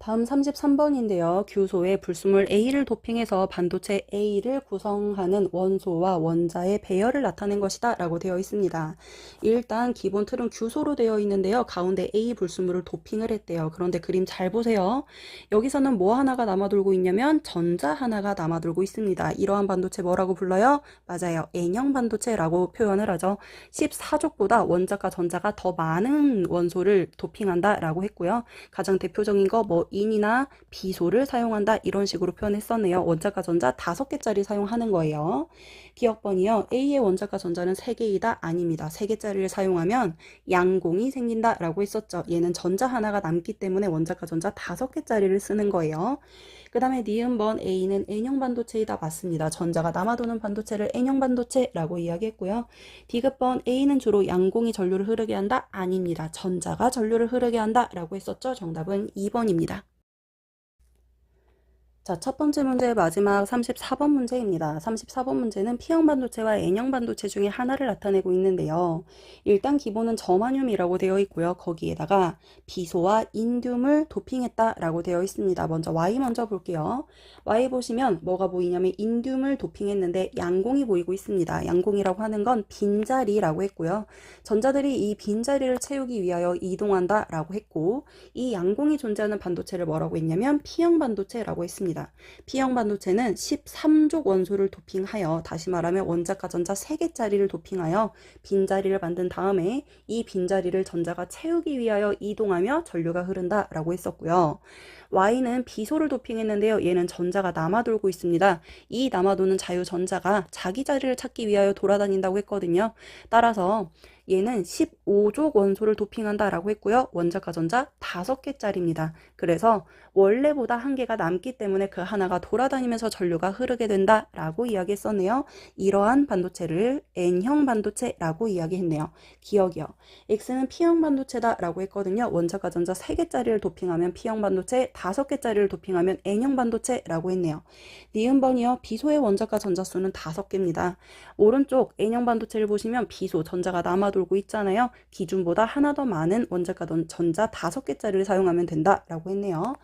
다음 33번인데요. 규소에 불순물 A를 도핑해서 반도체 A를 구성하는 원소와 원자의 배열을 나타낸 것이다 라고 되어 있습니다. 일단 기본 틀은 규소로 되어 있는데요. 가운데 A 불순물을 도핑을 했대요. 그런데 그림 잘 보세요. 여기서는 뭐 하나가 남아돌고 있냐면 전자 하나가 남아돌고 있습니다. 이러한 반도체 뭐라고 불러요? 맞아요. N형 반도체라고 표현을 하죠. 14족보다 원자과 전자가 더 많은 원소를 도핑한다 라고 했고요. 가장 대표적인 거 뭐 인이나 비소를 사용한다 이런 식으로 표현했었네요. 원자과 전자 5개짜리 사용하는 거예요. 기억번이요. A의 원자과 전자는 3개이다? 아닙니다. 3개짜리를 사용하면 양공이 생긴다 라고 했었죠. 얘는 전자 하나가 남기 때문에 원자과 전자 5개짜리를 쓰는 거예요. 그 다음에 니은번 A는 N형 반도체이다. 맞습니다. 전자가 남아도는 반도체를 N형 반도체라고 이야기했고요. 디귿번 A는 주로 양공이 전류를 흐르게 한다? 아닙니다. 전자가 전류를 흐르게 한다 라고 했었죠. 정답은 2번입니다. 자, 첫 번째 문제 마지막 34번 문제입니다. 34번 문제는 P형 반도체와 N형 반도체 중에 하나를 나타내고 있는데요. 일단 기본은 저마뇰이라고 되어 있고요. 거기에다가 비소와 인듐을 도핑했다라고 되어 있습니다. 먼저 Y 먼저 볼게요. Y 보시면 뭐가 보이냐면 인듐을 도핑했는데 양공이 보이고 있습니다. 양공이라고 하는 건 빈자리라고 했고요. 전자들이 이 빈자리를 채우기 위하여 이동한다라고 했고, 이 양공이 존재하는 반도체를 뭐라고 했냐면 P형 반도체라고 했습니다. P형 반도체는 13족 원소를 도핑하여, 다시 말하면 원자과 전자 3개짜리를 도핑하여 빈자리를 만든 다음에 이 빈자리를 전자가 채우기 위하여 이동하며 전류가 흐른다라고 했었고요. Y는 비소를 도핑했는데요. 얘는 전자가 남아돌고 있습니다. 이 남아도는 자유전자가 자기 자리를 찾기 위하여 돌아다닌다고 했거든요. 따라서 얘는 15족 원소를 도핑한다라고 했고요. 원자과 전자 5개짜리입니다. 그래서 원래보다 한 개가 남기 때문에 그 하나가 돌아다니면서 전류가 흐르게 된다라고 이야기했었네요. 이러한 반도체를 N형 반도체라고 이야기했네요. 기억이요. X는 P형 반도체다라고 했거든요. 원자과 전자 3개짜리를 도핑하면 P형 반도체, 5개짜리를 도핑하면 N형 반도체라고 했네요. 니은번이요. 비소의 원자과 전자 수는 5개입니다. 오른쪽 N형 반도체를 보시면 비소, 전자가 남아돌고 있잖아요. 기준보다 하나 더 많은 원자과 전자 5개짜리를 사용하면 된다라고 했네요.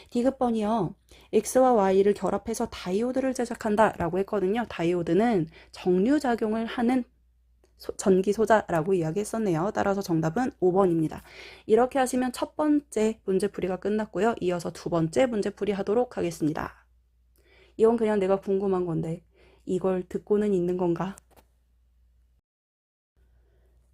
디귿번이요. X와 Y를 결합해서 다이오드를 제작한다라고 했거든요. 다이오드는 정류작용을 하는 전기소자라고 이야기했었네요. 따라서 정답은 5번입니다. 이렇게 하시면 첫 번째 문제풀이가 끝났고요. 이어서 두 번째 문제풀이 하도록 하겠습니다. 이건 그냥 내가 궁금한 건데 이걸 듣고는 있는 건가?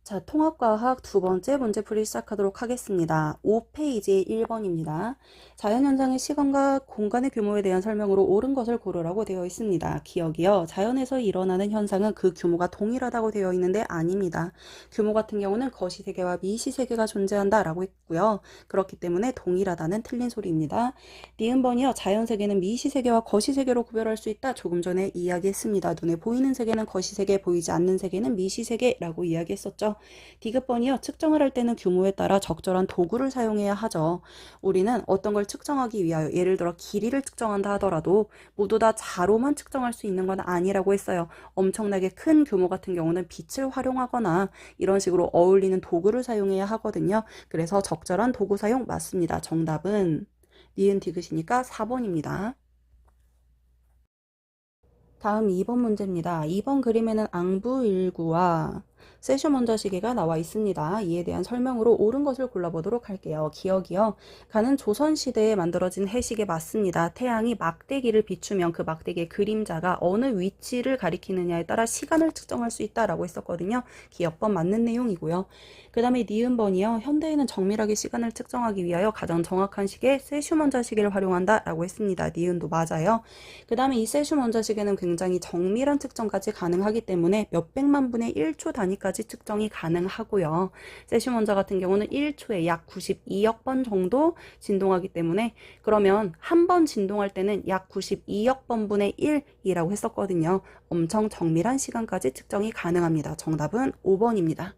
자, 통합과학 두 번째 문제풀이 시작하도록 하겠습니다. 5페이지 1번입니다. 자연현상의 시간과 공간의 규모에 대한 설명으로 옳은 것을 고르라고 되어 있습니다. 기억이요. 자연에서 일어나는 현상은 그 규모가 동일하다고 되어 있는데 아닙니다. 규모 같은 경우는 거시세계와 미시세계가 존재한다라고 했고요. 그렇기 때문에 동일하다는 틀린 소리입니다. 니은번이요. 자연세계는 미시세계와 거시세계로 구별할 수 있다. 조금 전에 이야기했습니다. 눈에 보이는 세계는 거시세계, 보이지 않는 세계는 미시세계라고 이야기했었죠. 디귿번이요. 측정을 할 때는 규모에 따라 적절한 도구를 사용해야 하죠. 우리는 어떤 걸 측정하기 위하여, 예를 들어 길이를 측정한다 하더라도 모두 다 자로만 측정할 수 있는 건 아니라고 했어요. 엄청나게 큰 규모 같은 경우는 빛을 활용하거나 이런 식으로 어울리는 도구를 사용해야 하거든요. 그래서 적절한 도구 사용 맞습니다. 정답은 니은 디귿이니까 4번입니다. 다음 2번 문제입니다. 2번 그림에는 앙부일구와 세슘 원자시계가 나와 있습니다. 이에 대한 설명으로 옳은 것을 골라보도록 할게요. 기억이요. 가는 조선시대에 만들어진 해식에 맞습니다. 태양이 막대기를 비추면 그 막대기의 그림자가 어느 위치를 가리키느냐에 따라 시간을 측정할 수 있다라고 했었거든요. 기억번 맞는 내용이고요. 그 다음에 니은번이요. 현대에는 정밀하게 시간을 측정하기 위하여 가장 정확한 시계 세슘 원자시계를 활용한다라고 했습니다. 니은도 맞아요. 그 다음에 이 세슘 원자시계는 굉장히 정밀한 측정까지 가능하기 때문에 몇백만 분의 1초 단위까지 측정이 가능하고요. 세슘 원자 같은 경우는 1초에 약 92억 번 정도 진동하기 때문에, 그러면 한 번 진동할 때는 약 92억 번분의 1이라고 했었거든요. 엄청 정밀한 시간까지 측정이 가능합니다. 정답은 5번입니다.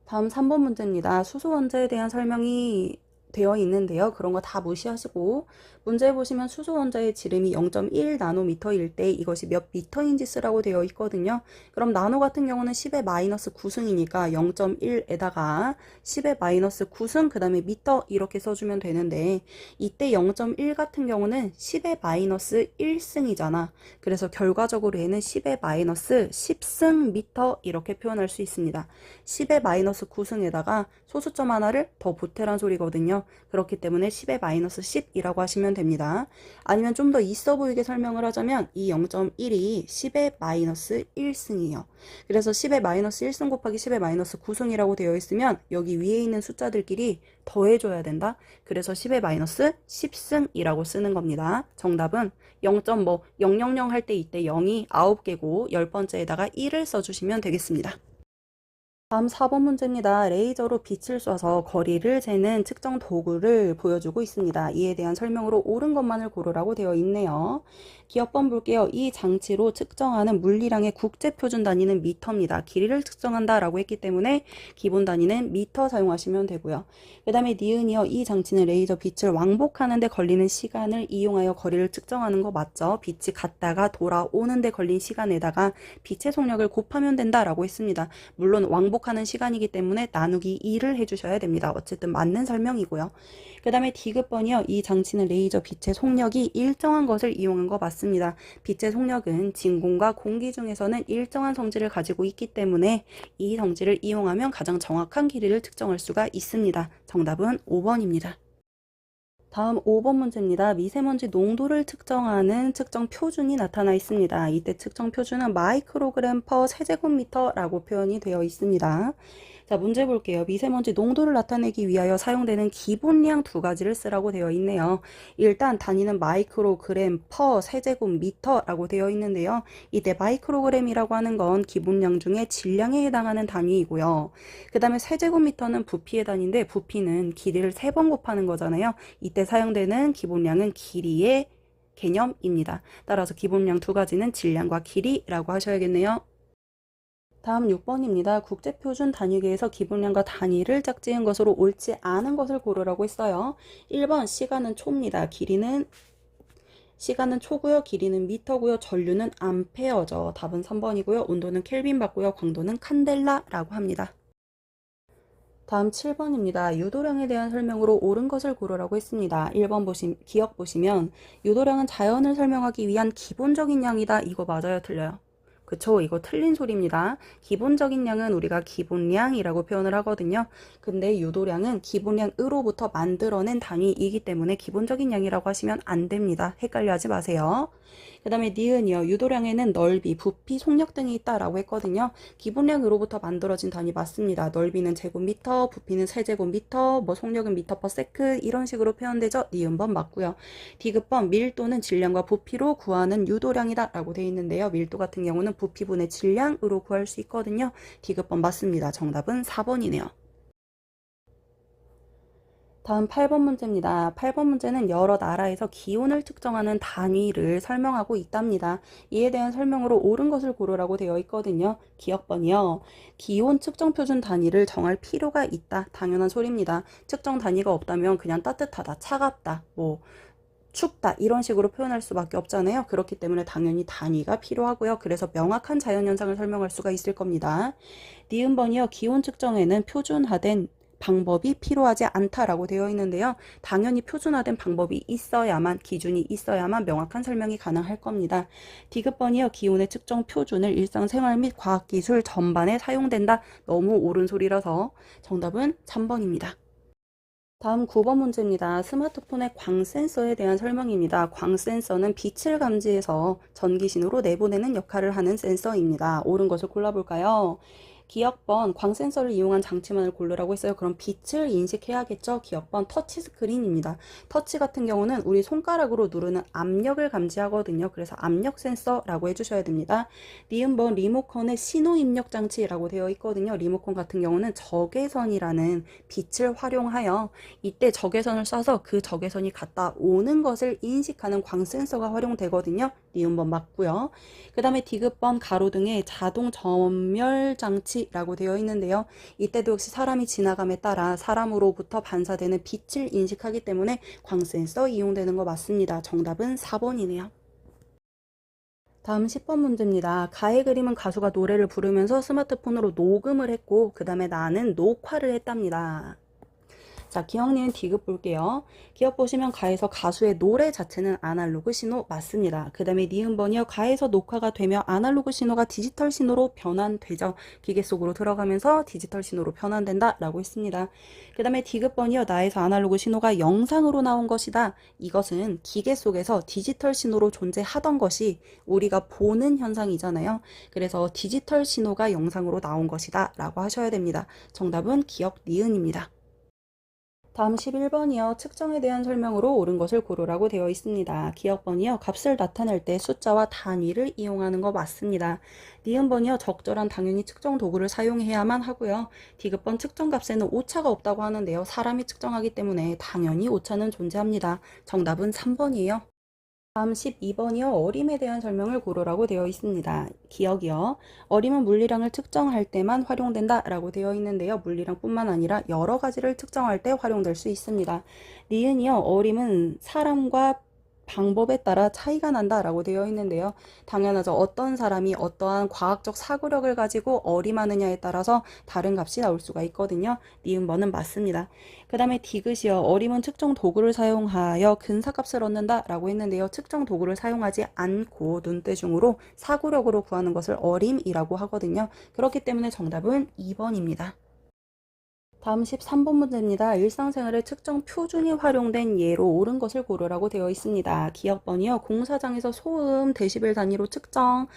다음 3번 문제입니다. 수소 원자에 대한 설명이 되어 있는데요. 그런 거 다 무시하시고 문제 보시면 수소 원자의 지름이 0.1 나노미터일 때 이것이 몇 미터인지 쓰라고 되어 있거든요. 그럼 나노 같은 경우는 10의 마이너스 9승이니까 0.1에다가 10의 마이너스 9승 그 다음에 미터 이렇게 써주면 되는데, 이때 0.1 같은 경우는 10의 마이너스 1승이잖아. 그래서 결과적으로 얘는 10의 마이너스 10승 미터 이렇게 표현할 수 있습니다. 10의 마이너스 9승에다가 소수점 하나를 더 보태란 소리거든요. 그렇기 때문에 10의 마이너스 10이라고 하시면 됩니다. 아니면 좀 더 있어 보이게 설명을 하자면 이 0.1이 10의 마이너스 1승이에요. 그래서 10의 마이너스 1승 곱하기 10의 마이너스 9승이라고 되어 있으면 여기 위에 있는 숫자들끼리 더해줘야 된다. 그래서 10의 마이너스 10승이라고 쓰는 겁니다. 정답은 0.000 할 때 이때 0이 9개고 10번째에다가 1을 써주시면 되겠습니다. 다음 4번 문제입니다. 레이저로 빛을 쏴서 거리를 재는 측정 도구를 보여주고 있습니다. 이에 대한 설명으로 옳은 것만을 고르라고 되어 있네요. 기억번 볼게요. 이 장치로 측정하는 물리량의 국제표준 단위는 미터입니다. 길이를 측정한다라고 했기 때문에 기본 단위는 미터 사용하시면 되고요. 그 다음에 니은이요. 이 장치는 레이저 빛을 왕복하는 데 걸리는 시간을 이용하여 거리를 측정하는 거 맞죠? 빛이 갔다가 돌아오는 데 걸린 시간에다가 빛의 속력을 곱하면 된다라고 했습니다. 물론 왕복하는 시간이기 때문에 나누기 2를 해주셔야 됩니다. 어쨌든 맞는 설명이고요. 그 다음에 D급번이요. 이 장치는 레이저 빛의 속력이 일정한 것을 이용한 거 맞습니다. 빛의 속력은 진공과 공기 중에서는 일정한 성질을 가지고 있기 때문에 이 성질을 이용하면 가장 정확한 길이를 측정할 수가 있습니다. 정답은 5번입니다. 다음 5번 문제입니다. 미세먼지 농도를 측정하는 측정 표준이 나타나 있습니다. 이때 측정 표준은 마이크로그램 퍼 세제곱미터라고 표현이 되어 있습니다. 자, 문제 볼게요. 미세먼지 농도를 나타내기 위하여 사용되는 기본량 두 가지를 쓰라고 되어 있네요. 일단 단위는 마이크로그램 퍼 세제곱미터라고 되어 있는데요. 이때 마이크로그램이라고 하는 건 기본량 중에 질량에 해당하는 단위이고요. 그 다음에 세제곱미터는 부피의 단위인데 부피는 길이를 3번 곱하는 거잖아요. 이때 사용되는 기본량은 길이의 개념입니다. 따라서 기본량 두 가지는 질량과 길이라고 하셔야겠네요. 다음 6번입니다. 국제표준 단위계에서 기본량과 단위를 짝지은 것으로 옳지 않은 것을 고르라고 했어요. 1번 시간은 초입니다. 시간은 초고요. 길이는 미터고요. 전류는 암페어죠. 답은 3번이고요. 온도는 켈빈 받고요. 광도는 칸델라라고 합니다. 다음 7번입니다. 유도량에 대한 설명으로 옳은 것을 고르라고 했습니다. 1번 기억 보시면 유도량은 자연을 설명하기 위한 기본적인 양이다. 이거 맞아요? 틀려요? 그쵸? 이거 틀린 소리입니다. 기본적인 양은 우리가 기본량이라고 표현을 하거든요. 근데 유도량은 기본량으로부터 만들어낸 단위이기 때문에 기본적인 양이라고 하시면 안 됩니다. 헷갈려 하지 마세요. 그 다음에 니은이요. 유도량에는 넓이, 부피, 속력 등이 있다라고 했거든요. 기본량으로부터 만들어진 단위 맞습니다. 넓이는 제곱미터, 부피는 세제곱미터, 뭐 속력은 미터 퍼 세크 이런 식으로 표현되죠. 니은번 맞고요. D급번 밀도는 질량과 부피로 구하는 유도량이다 라고 되어 있는데요. 밀도 같은 경우는 부피분의 질량으로 구할 수 있거든요. D급번 맞습니다. 정답은 4번이네요. 다음 8번 문제입니다. 8번 문제는 여러 나라에서 기온을 측정하는 단위를 설명하고 있답니다. 이에 대한 설명으로 옳은 것을 고르라고 되어 있거든요. 기억번이요. 기온 측정 표준 단위를 정할 필요가 있다. 당연한 소리입니다. 측정 단위가 없다면 그냥 따뜻하다, 차갑다, 뭐 춥다 이런 식으로 표현할 수밖에 없잖아요. 그렇기 때문에 당연히 단위가 필요하고요. 그래서 명확한 자연현상을 설명할 수가 있을 겁니다. 니은번이요. 기온 측정에는 표준화된 방법이 필요하지 않다라고 되어 있는데요. 당연히 표준화된 방법이 있어야만 기준이 있어야만 명확한 설명이 가능할 겁니다. D급번이요. 기온의 측정 표준을 일상생활 및 과학기술 전반에 사용된다. 너무 옳은 소리라서 정답은 3번입니다. 다음 9번 문제입니다. 스마트폰의 광 센서에 대한 설명입니다. 광 센서는 빛을 감지해서 전기신호로 내보내는 역할을 하는 센서입니다. 옳은 것을 골라볼까요? 기억번 광 센서를 이용한 장치만을 고르라고 했어요. 그럼 빛을 인식해야겠죠. 기억번 터치 스크린입니다. 터치 같은 경우는 우리 손가락으로 누르는 압력을 감지하거든요. 그래서 압력 센서라고 해주셔야 됩니다. 니은번 리모컨의 신호 입력 장치라고 되어 있거든요. 리모컨 같은 경우는 적외선이라는 빛을 활용하여 이때 적외선을 쏴서 그 적외선이 갔다 오는 것을 인식하는 광 센서가 활용되거든요. 니은번 맞고요. 그 다음에 D급번 가로등의 자동 점멸 장치라고 되어 있는데요. 이때도 역시 사람이 지나감에 따라 사람으로부터 반사되는 빛을 인식하기 때문에 광센서 이용되는 거 맞습니다. 정답은 4번이네요. 다음 10번 문제입니다. 가의 그림은 가수가 노래를 부르면서 스마트폰으로 녹음을 했고 그 다음에 나는 녹화를 했답니다. 자, 기억니은 D급 볼게요. 기억 보시면 가에서 가수의 노래 자체는 아날로그 신호 맞습니다. 그 다음에 니은번이요. 가에서 녹화가 되며 아날로그 신호가 디지털 신호로 변환되죠. 기계 속으로 들어가면서 디지털 신호로 변환된다 라고 했습니다. 그 다음에 D급번이요. 나에서 아날로그 신호가 영상으로 나온 것이다. 이것은 기계 속에서 디지털 신호로 존재하던 것이 우리가 보는 현상이잖아요. 그래서 디지털 신호가 영상으로 나온 것이다 라고 하셔야 됩니다. 정답은 기억 니은입니다. 다음 11번이요. 측정에 대한 설명으로 옳은 것을 고르라고 되어 있습니다. 기억번이요. 값을 나타낼 때 숫자와 단위를 이용하는 거 맞습니다. 니은번이요. 적절한 당연히 측정 도구를 사용해야만 하고요. 디귿번 측정값에는 오차가 없다고 하는데요. 사람이 측정하기 때문에 당연히 오차는 존재합니다. 정답은 3번이에요. 다음 12번이요. 어림에 대한 설명을 고르라고 되어 있습니다. 기억이요. 어림은 물리량을 측정할 때만 활용된다 라고 되어 있는데요. 물리량뿐만 아니라 여러 가지를 측정할 때 활용될 수 있습니다. 니은이요. 어림은 사람과 방법에 따라 차이가 난다라고 되어 있는데요. 당연하죠. 어떤 사람이 어떠한 과학적 사고력을 가지고 어림하느냐에 따라서 다른 값이 나올 수가 있거든요. 니은번은 맞습니다. 그 다음에 디귿이요. 어림은 측정 도구를 사용하여 근사값을 얻는다라고 했는데요. 측정 도구를 사용하지 않고 눈대중으로 사고력으로 구하는 것을 어림이라고 하거든요. 그렇기 때문에 정답은 2번입니다. 다음 13번 문제입니다. 일상생활에 측정 표준이 활용된 예로 옳은 것을 고르라고 되어 있습니다. 기억번이요. 공사장에서 소음 데시벨 단위로 측정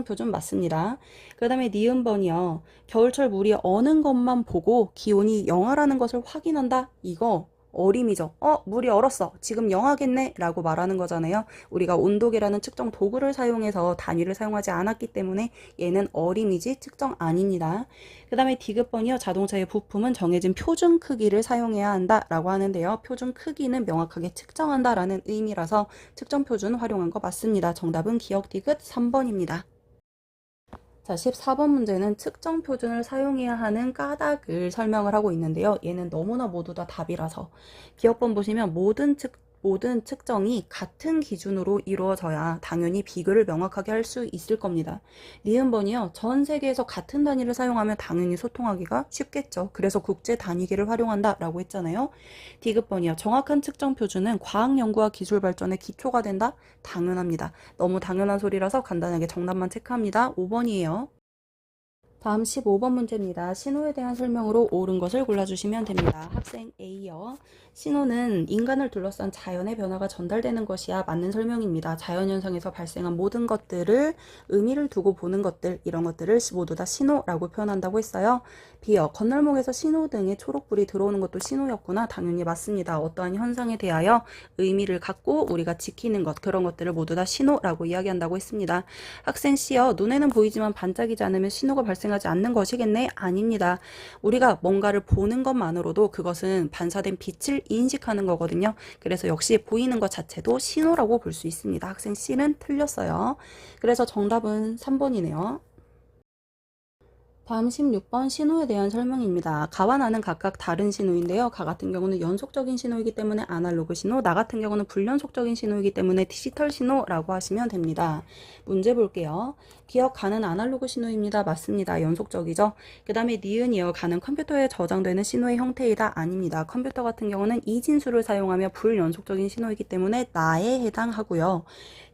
표준 맞습니다. 그 다음에 니은번이요. 겨울철 물이 어는 것만 보고 기온이 영하라는 것을 확인한다. 이거 어림이죠. 물이 얼었어. 지금 영하겠네? 라고 말하는 거잖아요. 우리가 온도계라는 측정 도구를 사용해서 단위를 사용하지 않았기 때문에 얘는 어림이지 측정 아닙니다. 그 다음에 디귿번이요. 자동차의 부품은 정해진 표준 크기를 사용해야 한다 라고 하는데요. 표준 크기는 명확하게 측정한다 라는 의미라서 측정 표준 활용한 거 맞습니다. 정답은 기억 디귿 3번입니다. 자, 14번 문제는 측정 표준을 사용해야 하는 까닭을 설명을 하고 있는데요. 얘는 너무나 모두 다 답이라서 기억번 보시면 모든 측정이 같은 기준으로 이루어져야 당연히 비교를 명확하게 할 수 있을 겁니다. 니은번이요. 전 세계에서 같은 단위를 사용하면 당연히 소통하기가 쉽겠죠. 그래서 국제 단위계를 활용한다 라고 했잖아요. 디귿번이요. 정확한 측정 표준은 과학 연구와 기술 발전의 기초가 된다? 당연합니다. 너무 당연한 소리라서 간단하게 정답만 체크합니다. 5번이에요. 다음 15번 문제입니다. 신호에 대한 설명으로 옳은 것을 골라주시면 됩니다. 학생 A요. 신호는 인간을 둘러싼 자연의 변화가 전달되는 것이야 맞는 설명입니다. 자연현상에서 발생한 모든 것들을 의미를 두고 보는 것들, 이런 것들을 모두 다 신호라고 표현한다고 했어요. B요. 건널목에서 신호등에 초록불이 들어오는 것도 신호였구나. 당연히 맞습니다. 어떠한 현상에 대하여 의미를 갖고 우리가 지키는 것, 그런 것들을 모두 다 신호라고 이야기한다고 했습니다. 학생 C요. 눈에는 보이지만 반짝이지 않으면 신호가 발생하지 않는 것이겠네? 아닙니다. 우리가 뭔가를 보는 것만으로도 그것은 반사된 빛을 인식하는 거거든요. 그래서 역시 보이는 것 자체도 신호라고 볼 수 있습니다. 학생 C는 틀렸어요. 그래서 정답은 3번이네요. 다음 16번 신호에 대한 설명입니다. 가와 나는 각각 다른 신호인데요. 가 같은 경우는 연속적인 신호이기 때문에 아날로그 신호, 나 같은 경우는 불연속적인 신호이기 때문에 디지털 신호라고 하시면 됩니다. 문제 볼게요. 기억 가는 아날로그 신호입니다. 맞습니다. 연속적이죠. 그 다음에 니은이요. 가는 컴퓨터에 저장되는 신호의 형태이다. 아닙니다. 컴퓨터 같은 경우는 이진수를 사용하며 불연속적인 신호이기 때문에 나에 해당하고요.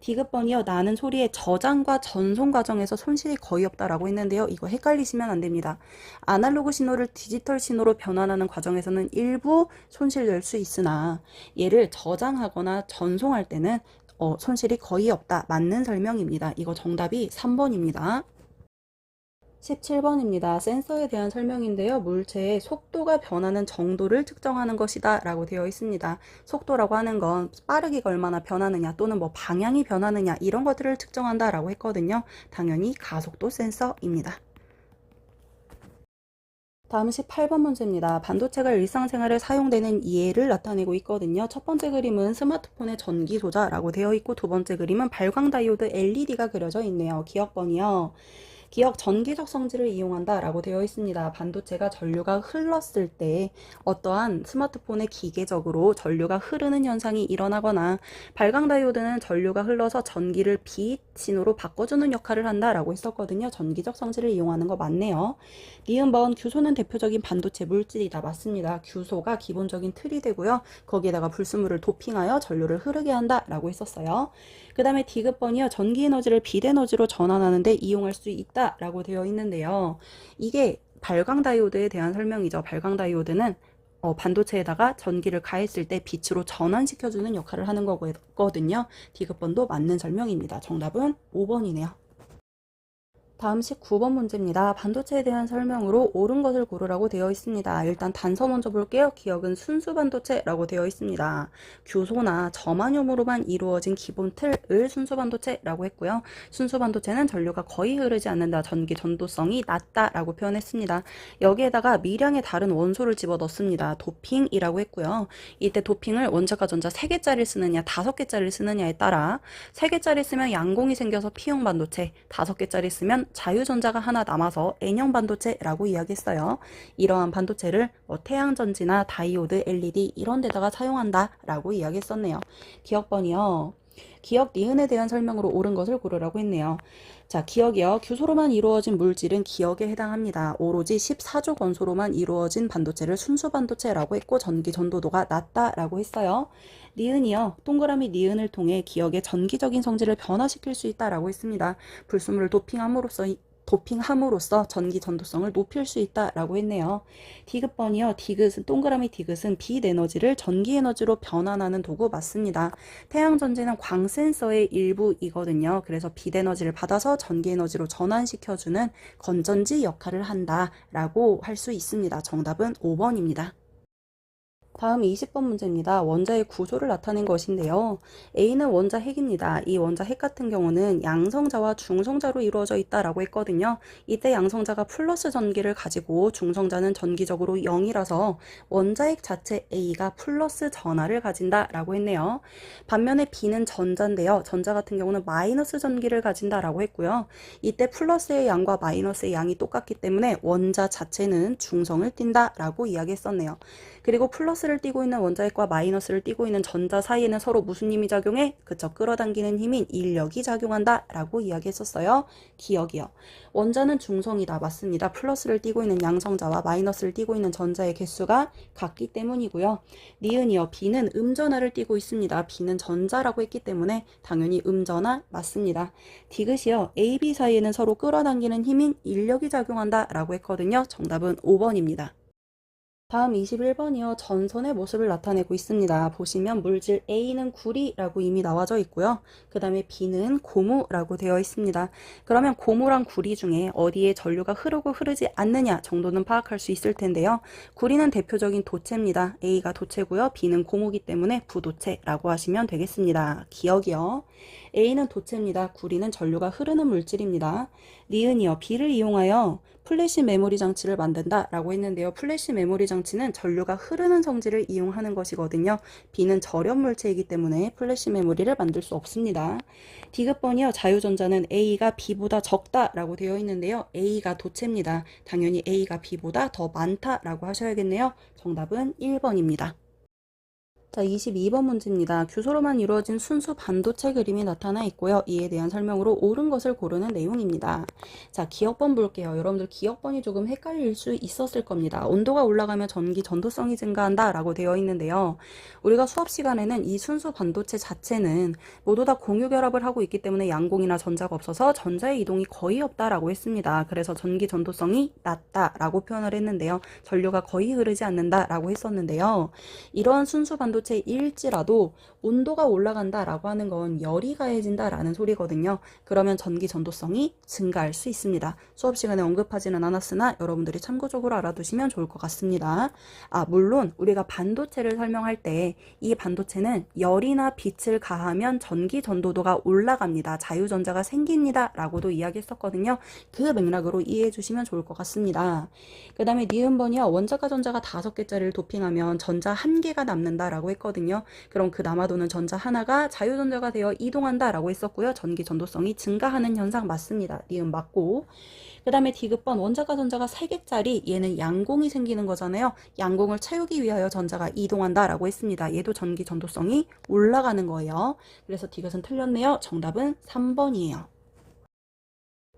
디귿번이요. 나는 소리의 저장과 전송 과정에서 손실이 거의 없다라고 했는데요. 이거 헷갈리시면 안 됩니다. 아날로그 신호를 디지털 신호로 변환하는 과정에서는 일부 손실될 수 있으나 얘를 저장하거나 전송할 때는 손실이 거의 없다. 맞는 설명입니다. 이거 정답이 3번입니다. 17번입니다. 센서에 대한 설명인데요. 물체의 속도가 변하는 정도를 측정하는 것이다 라고 되어 있습니다. 속도라고 하는 건 빠르기가 얼마나 변하느냐 또는 뭐 방향이 변하느냐 이런 것들을 측정한다 라고 했거든요. 당연히 가속도 센서입니다. 다음 18번 문제입니다. 반도체가 일상생활에 사용되는 이해를 나타내고 있거든요. 첫 번째 그림은 스마트폰의 전기소자라고 되어 있고 두 번째 그림은 발광다이오드 LED가 그려져 있네요. 기억번이요. 기억 전기적 성질을 이용한다 라고 되어 있습니다. 반도체가 전류가 흘렀을 때 어떠한 스마트폰의 기계적으로 전류가 흐르는 현상이 일어나거나 발광다이오드는 전류가 흘러서 전기를 빛 신호로 바꿔주는 역할을 한다 라고 했었거든요. 전기적 성질을 이용하는 거 맞네요. 니은번 규소는 대표적인 반도체 물질이다. 맞습니다. 규소가 기본적인 틀이 되고요. 거기에다가 불순물을 도핑하여 전류를 흐르게 한다 라고 했었어요. 그 다음에 디귿번이요. 전기에너지를 빛에너지로 전환하는데 이용할 수 있다 라고 되어 있는데요. 이게 발광다이오드에 대한 설명이죠. 발광다이오드는 반도체에다가 전기를 가했을 때 빛으로 전환시켜주는 역할을 하는 거거든요. 디귿번도 맞는 설명입니다. 정답은 5번이네요. 다음 19번 문제입니다. 반도체에 대한 설명으로 옳은 것을 고르라고 되어 있습니다. 일단 단서 먼저 볼게요. 기억은 순수 반도체라고 되어 있습니다. 규소나 점화염으로만 이루어진 기본 틀을 순수 반도체라고 했고요. 순수 반도체는 전류가 거의 흐르지 않는다. 전기 전도성이 낮다라고 표현했습니다. 여기에다가 미량의 다른 원소를 집어넣습니다. 도핑이라고 했고요. 이때 도핑을 원자과 전자 3개짜리를 쓰느냐 5개짜리를 쓰느냐에 따라 3개짜리 쓰면 양공이 생겨서 P형 반도체, 5개짜리 쓰면 자유전자가 하나 남아서 N형 반도체라고 이야기했어요. 이러한 반도체를 태양전지나 다이오드, LED 이런 데다가 사용한다라고 이야기했었네요. 기억번이요. 기억 니은에 대한 설명으로 옳은 것을 고르라고 했네요. 자, 기억이요. 규소로만 이루어진 물질은 기억에 해당합니다. 오로지 14조 원소로만 이루어진 반도체를 순수 반도체라고 했고 전기 전도도가 낮다라고 했어요. 니은이요. 동그라미 니은을 통해 기억의 전기적인 성질을 변화시킬 수 있다라고 했습니다. 불순물을 도핑함으로써 전기 전도성을 높일 수 있다라고 했네요. 디귿번이요. 디귿은 동그라미 디귿은 빛 에너지를 전기 에너지로 변환하는 도구 맞습니다. 태양 전지는 광 센서의 일부이거든요. 그래서 빛 에너지를 받아서 전기 에너지로 전환시켜주는 건전지 역할을 한다라고 할 수 있습니다. 정답은 5번입니다. 다음 20번 문제입니다. 원자의 구조를 나타낸 것인데요. A는 원자 핵입니다. 이 원자 핵 같은 경우는 양성자와 중성자로 이루어져 있다라고 했거든요. 이때 양성자가 플러스 전기를 가지고 중성자는 전기적으로 0이라서 원자 핵 자체 A가 플러스 전하를 가진다라고 했네요. 반면에 B는 전자인데요. 전자 같은 경우는 마이너스 전기를 가진다라고 했고요. 이때 플러스의 양과 마이너스의 양이 똑같기 때문에 원자 자체는 중성을 띈다라고 이야기했었네요. 그리고 플러스를 띠고 있는 원자핵과 마이너스를 띠고 있는 전자 사이에는 서로 무슨 힘이 작용해? 그쵸, 끌어당기는 힘인 인력이 작용한다 라고 이야기했었어요. 기억이요. 원자는 중성이다. 맞습니다. 플러스를 띠고 있는 양성자와 마이너스를 띠고 있는 전자의 개수가 같기 때문이고요. 니은이요. B는 음전하를 띠고 있습니다. B는 전자라고 했기 때문에 당연히 음전하 맞습니다. 디귿이요. A, B 사이에는 서로 끌어당기는 힘인 인력이 작용한다 라고 했거든요. 정답은 5번입니다. 다음 21번이요. 전선의 모습을 나타내고 있습니다. 보시면 물질 A는 구리라고 이미 나와져 있고요. 그 다음에 B는 고무라고 되어 있습니다. 그러면 고무랑 구리 중에 어디에 전류가 흐르고 흐르지 않느냐 정도는 파악할 수 있을 텐데요. 구리는 대표적인 도체입니다. A가 도체고요. B는 고무기 때문에 부도체라고 하시면 되겠습니다. 기억이요. A는 도체입니다. 구리는 전류가 흐르는 물질입니다. 니은이요. B를 이용하여 플래시 메모리 장치를 만든다 라고 했는데요. 플래시 메모리 장치는 전류가 흐르는 성질을 이용하는 것이거든요. B는 절연 물체이기 때문에 플래시 메모리를 만들 수 없습니다. 디귿번이요. 자유전자는 A가 B보다 적다 라고 되어 있는데요. A가 도체입니다. 당연히 A가 B보다 더 많다 라고 하셔야겠네요. 정답은 1번입니다. 자, 22번 문제입니다. 규소로만 이루어진 순수 반도체 그림이 나타나 있고요. 이에 대한 설명으로 옳은 것을 고르는 내용입니다. 자, 기억번 볼게요. 여러분들 기억번이 조금 헷갈릴 수 있었을 겁니다. 온도가 올라가면 전기 전도성이 증가한다 라고 되어 있는데요. 우리가 수업 시간에는 이 순수 반도체 자체는 모두 다 공유 결합을 하고 있기 때문에 양공이나 전자가 없어서 전자의 이동이 거의 없다라고 했습니다. 그래서 전기 전도성이 낮다라고 표현을 했는데요. 전류가 거의 흐르지 않는다라고 했었는데요. 이러한 순수 반도체일지라도 온도가 올라간다라고 하는 건 열이 가해진다라는 소리거든요. 그러면 전기 전도성이 증가할 수 있습니다. 수업 시간에 언급하지는 않았으나 여러분들이 참고적으로 알아두시면 좋을 것 같습니다. 물론 우리가 반도체를 설명할 때 이 반도체는 열이나 빛을 가하면 전기 전도도가 올라갑니다. 자유전자가 생깁니다. 라고도 이야기했었거든요. 그 맥락으로 이해해 주시면 좋을 것 같습니다. 그 다음에 니은번이요. 원자과 전자가 5개짜리를 도핑하면 전자 1개가 남는다라고 했거든요. 그럼 그 남아도는 전자 하나가 자유전자가 되어 이동한다라고 했었고요. 전기 전도성이 증가하는 현상 맞습니다. 니은 맞고. 그 다음에 디귿번 원자과 전자가 3개짜리 얘는 양공이 생기는 거잖아요. 양공을 채우기 위하여 전자가 이동한다라고 했습니다. 얘도 전기 전도성이 올라가는 거예요. 그래서 디귿은 틀렸네요. 정답은 3번이에요.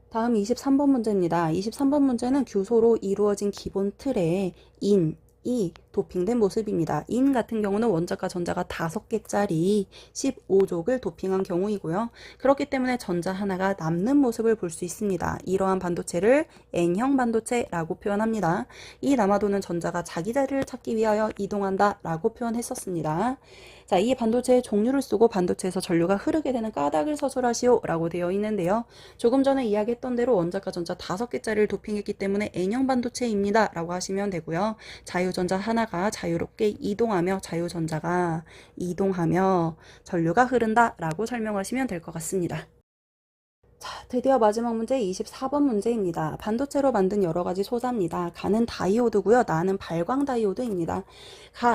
다음 23번 문제입니다. 23번 문제는 규소로 이루어진 기본 틀에 인, 이, 도핑된 모습입니다. 인 같은 경우는 원자과 전자가 5개짜리 15족을 도핑한 경우이고요. 그렇기 때문에 전자 하나가 남는 모습을 볼 수 있습니다. 이러한 반도체를 N형 반도체라고 표현합니다. 이 남아도는 전자가 자기 자리를 찾기 위하여 이동한다 라고 표현했었습니다. 자, 이 반도체의 종류를 쓰고 반도체에서 전류가 흐르게 되는 까닭을 서술하시오 라고 되어 있는데요. 조금 전에 이야기했던 대로 원자과 전자 5개짜리를 도핑했기 때문에 N형 반도체입니다 라고 하시면 되고요. 자유전자 하나가 자유롭게 이동하며 자유전자가 이동하며 전류가 흐른다 라고 설명하시면 될 것 같습니다. 자, 드디어 마지막 문제 24번 문제입니다. 반도체로 만든 여러 가지 소자입니다. 가는 다이오드고요. 나는 발광 다이오드입니다.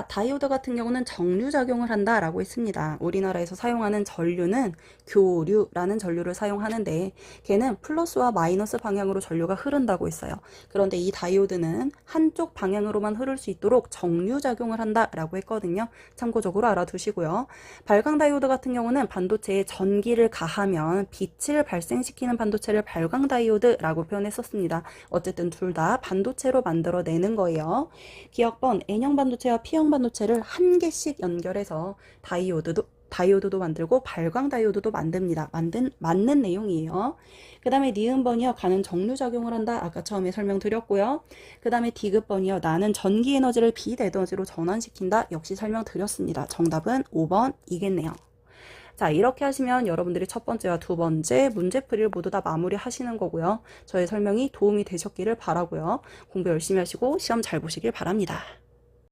다이오드 같은 경우는 정류작용을 한다라고 했습니다. 우리나라에서 사용하는 전류는 교류라는 전류를 사용하는데 걔는 플러스와 마이너스 방향으로 전류가 흐른다고 했어요. 그런데 이 다이오드는 한쪽 방향으로만 흐를 수 있도록 정류작용을 한다라고 했거든요. 참고적으로 알아두시고요. 발광 다이오드 같은 경우는 반도체에 전기를 가하면 빛을 발생시키는 반도체를 발광 다이오드라고 표현했었습니다. 어쨌든 둘 다 반도체로 만들어내는 거예요. 기억번 N형 반도체와 P형 반도체를 한 개씩 연결해서 다이오드도 만들고 발광 다이오드도 만듭니다. 맞는 내용이에요. 그 다음에 니은번이요. 가는 정류작용을 한다. 아까 처음에 설명드렸고요. 그 다음에 디귿번이요. 나는 전기 에너지를 빛 에너지로 전환시킨다. 역시 설명드렸습니다. 정답은 5번이겠네요. 자, 이렇게 하시면 여러분들이 첫 번째와 두 번째 문제풀이를 모두 다 마무리 하시는 거고요. 저의 설명이 도움이 되셨기를 바라고요. 공부 열심히 하시고 시험 잘 보시길 바랍니다.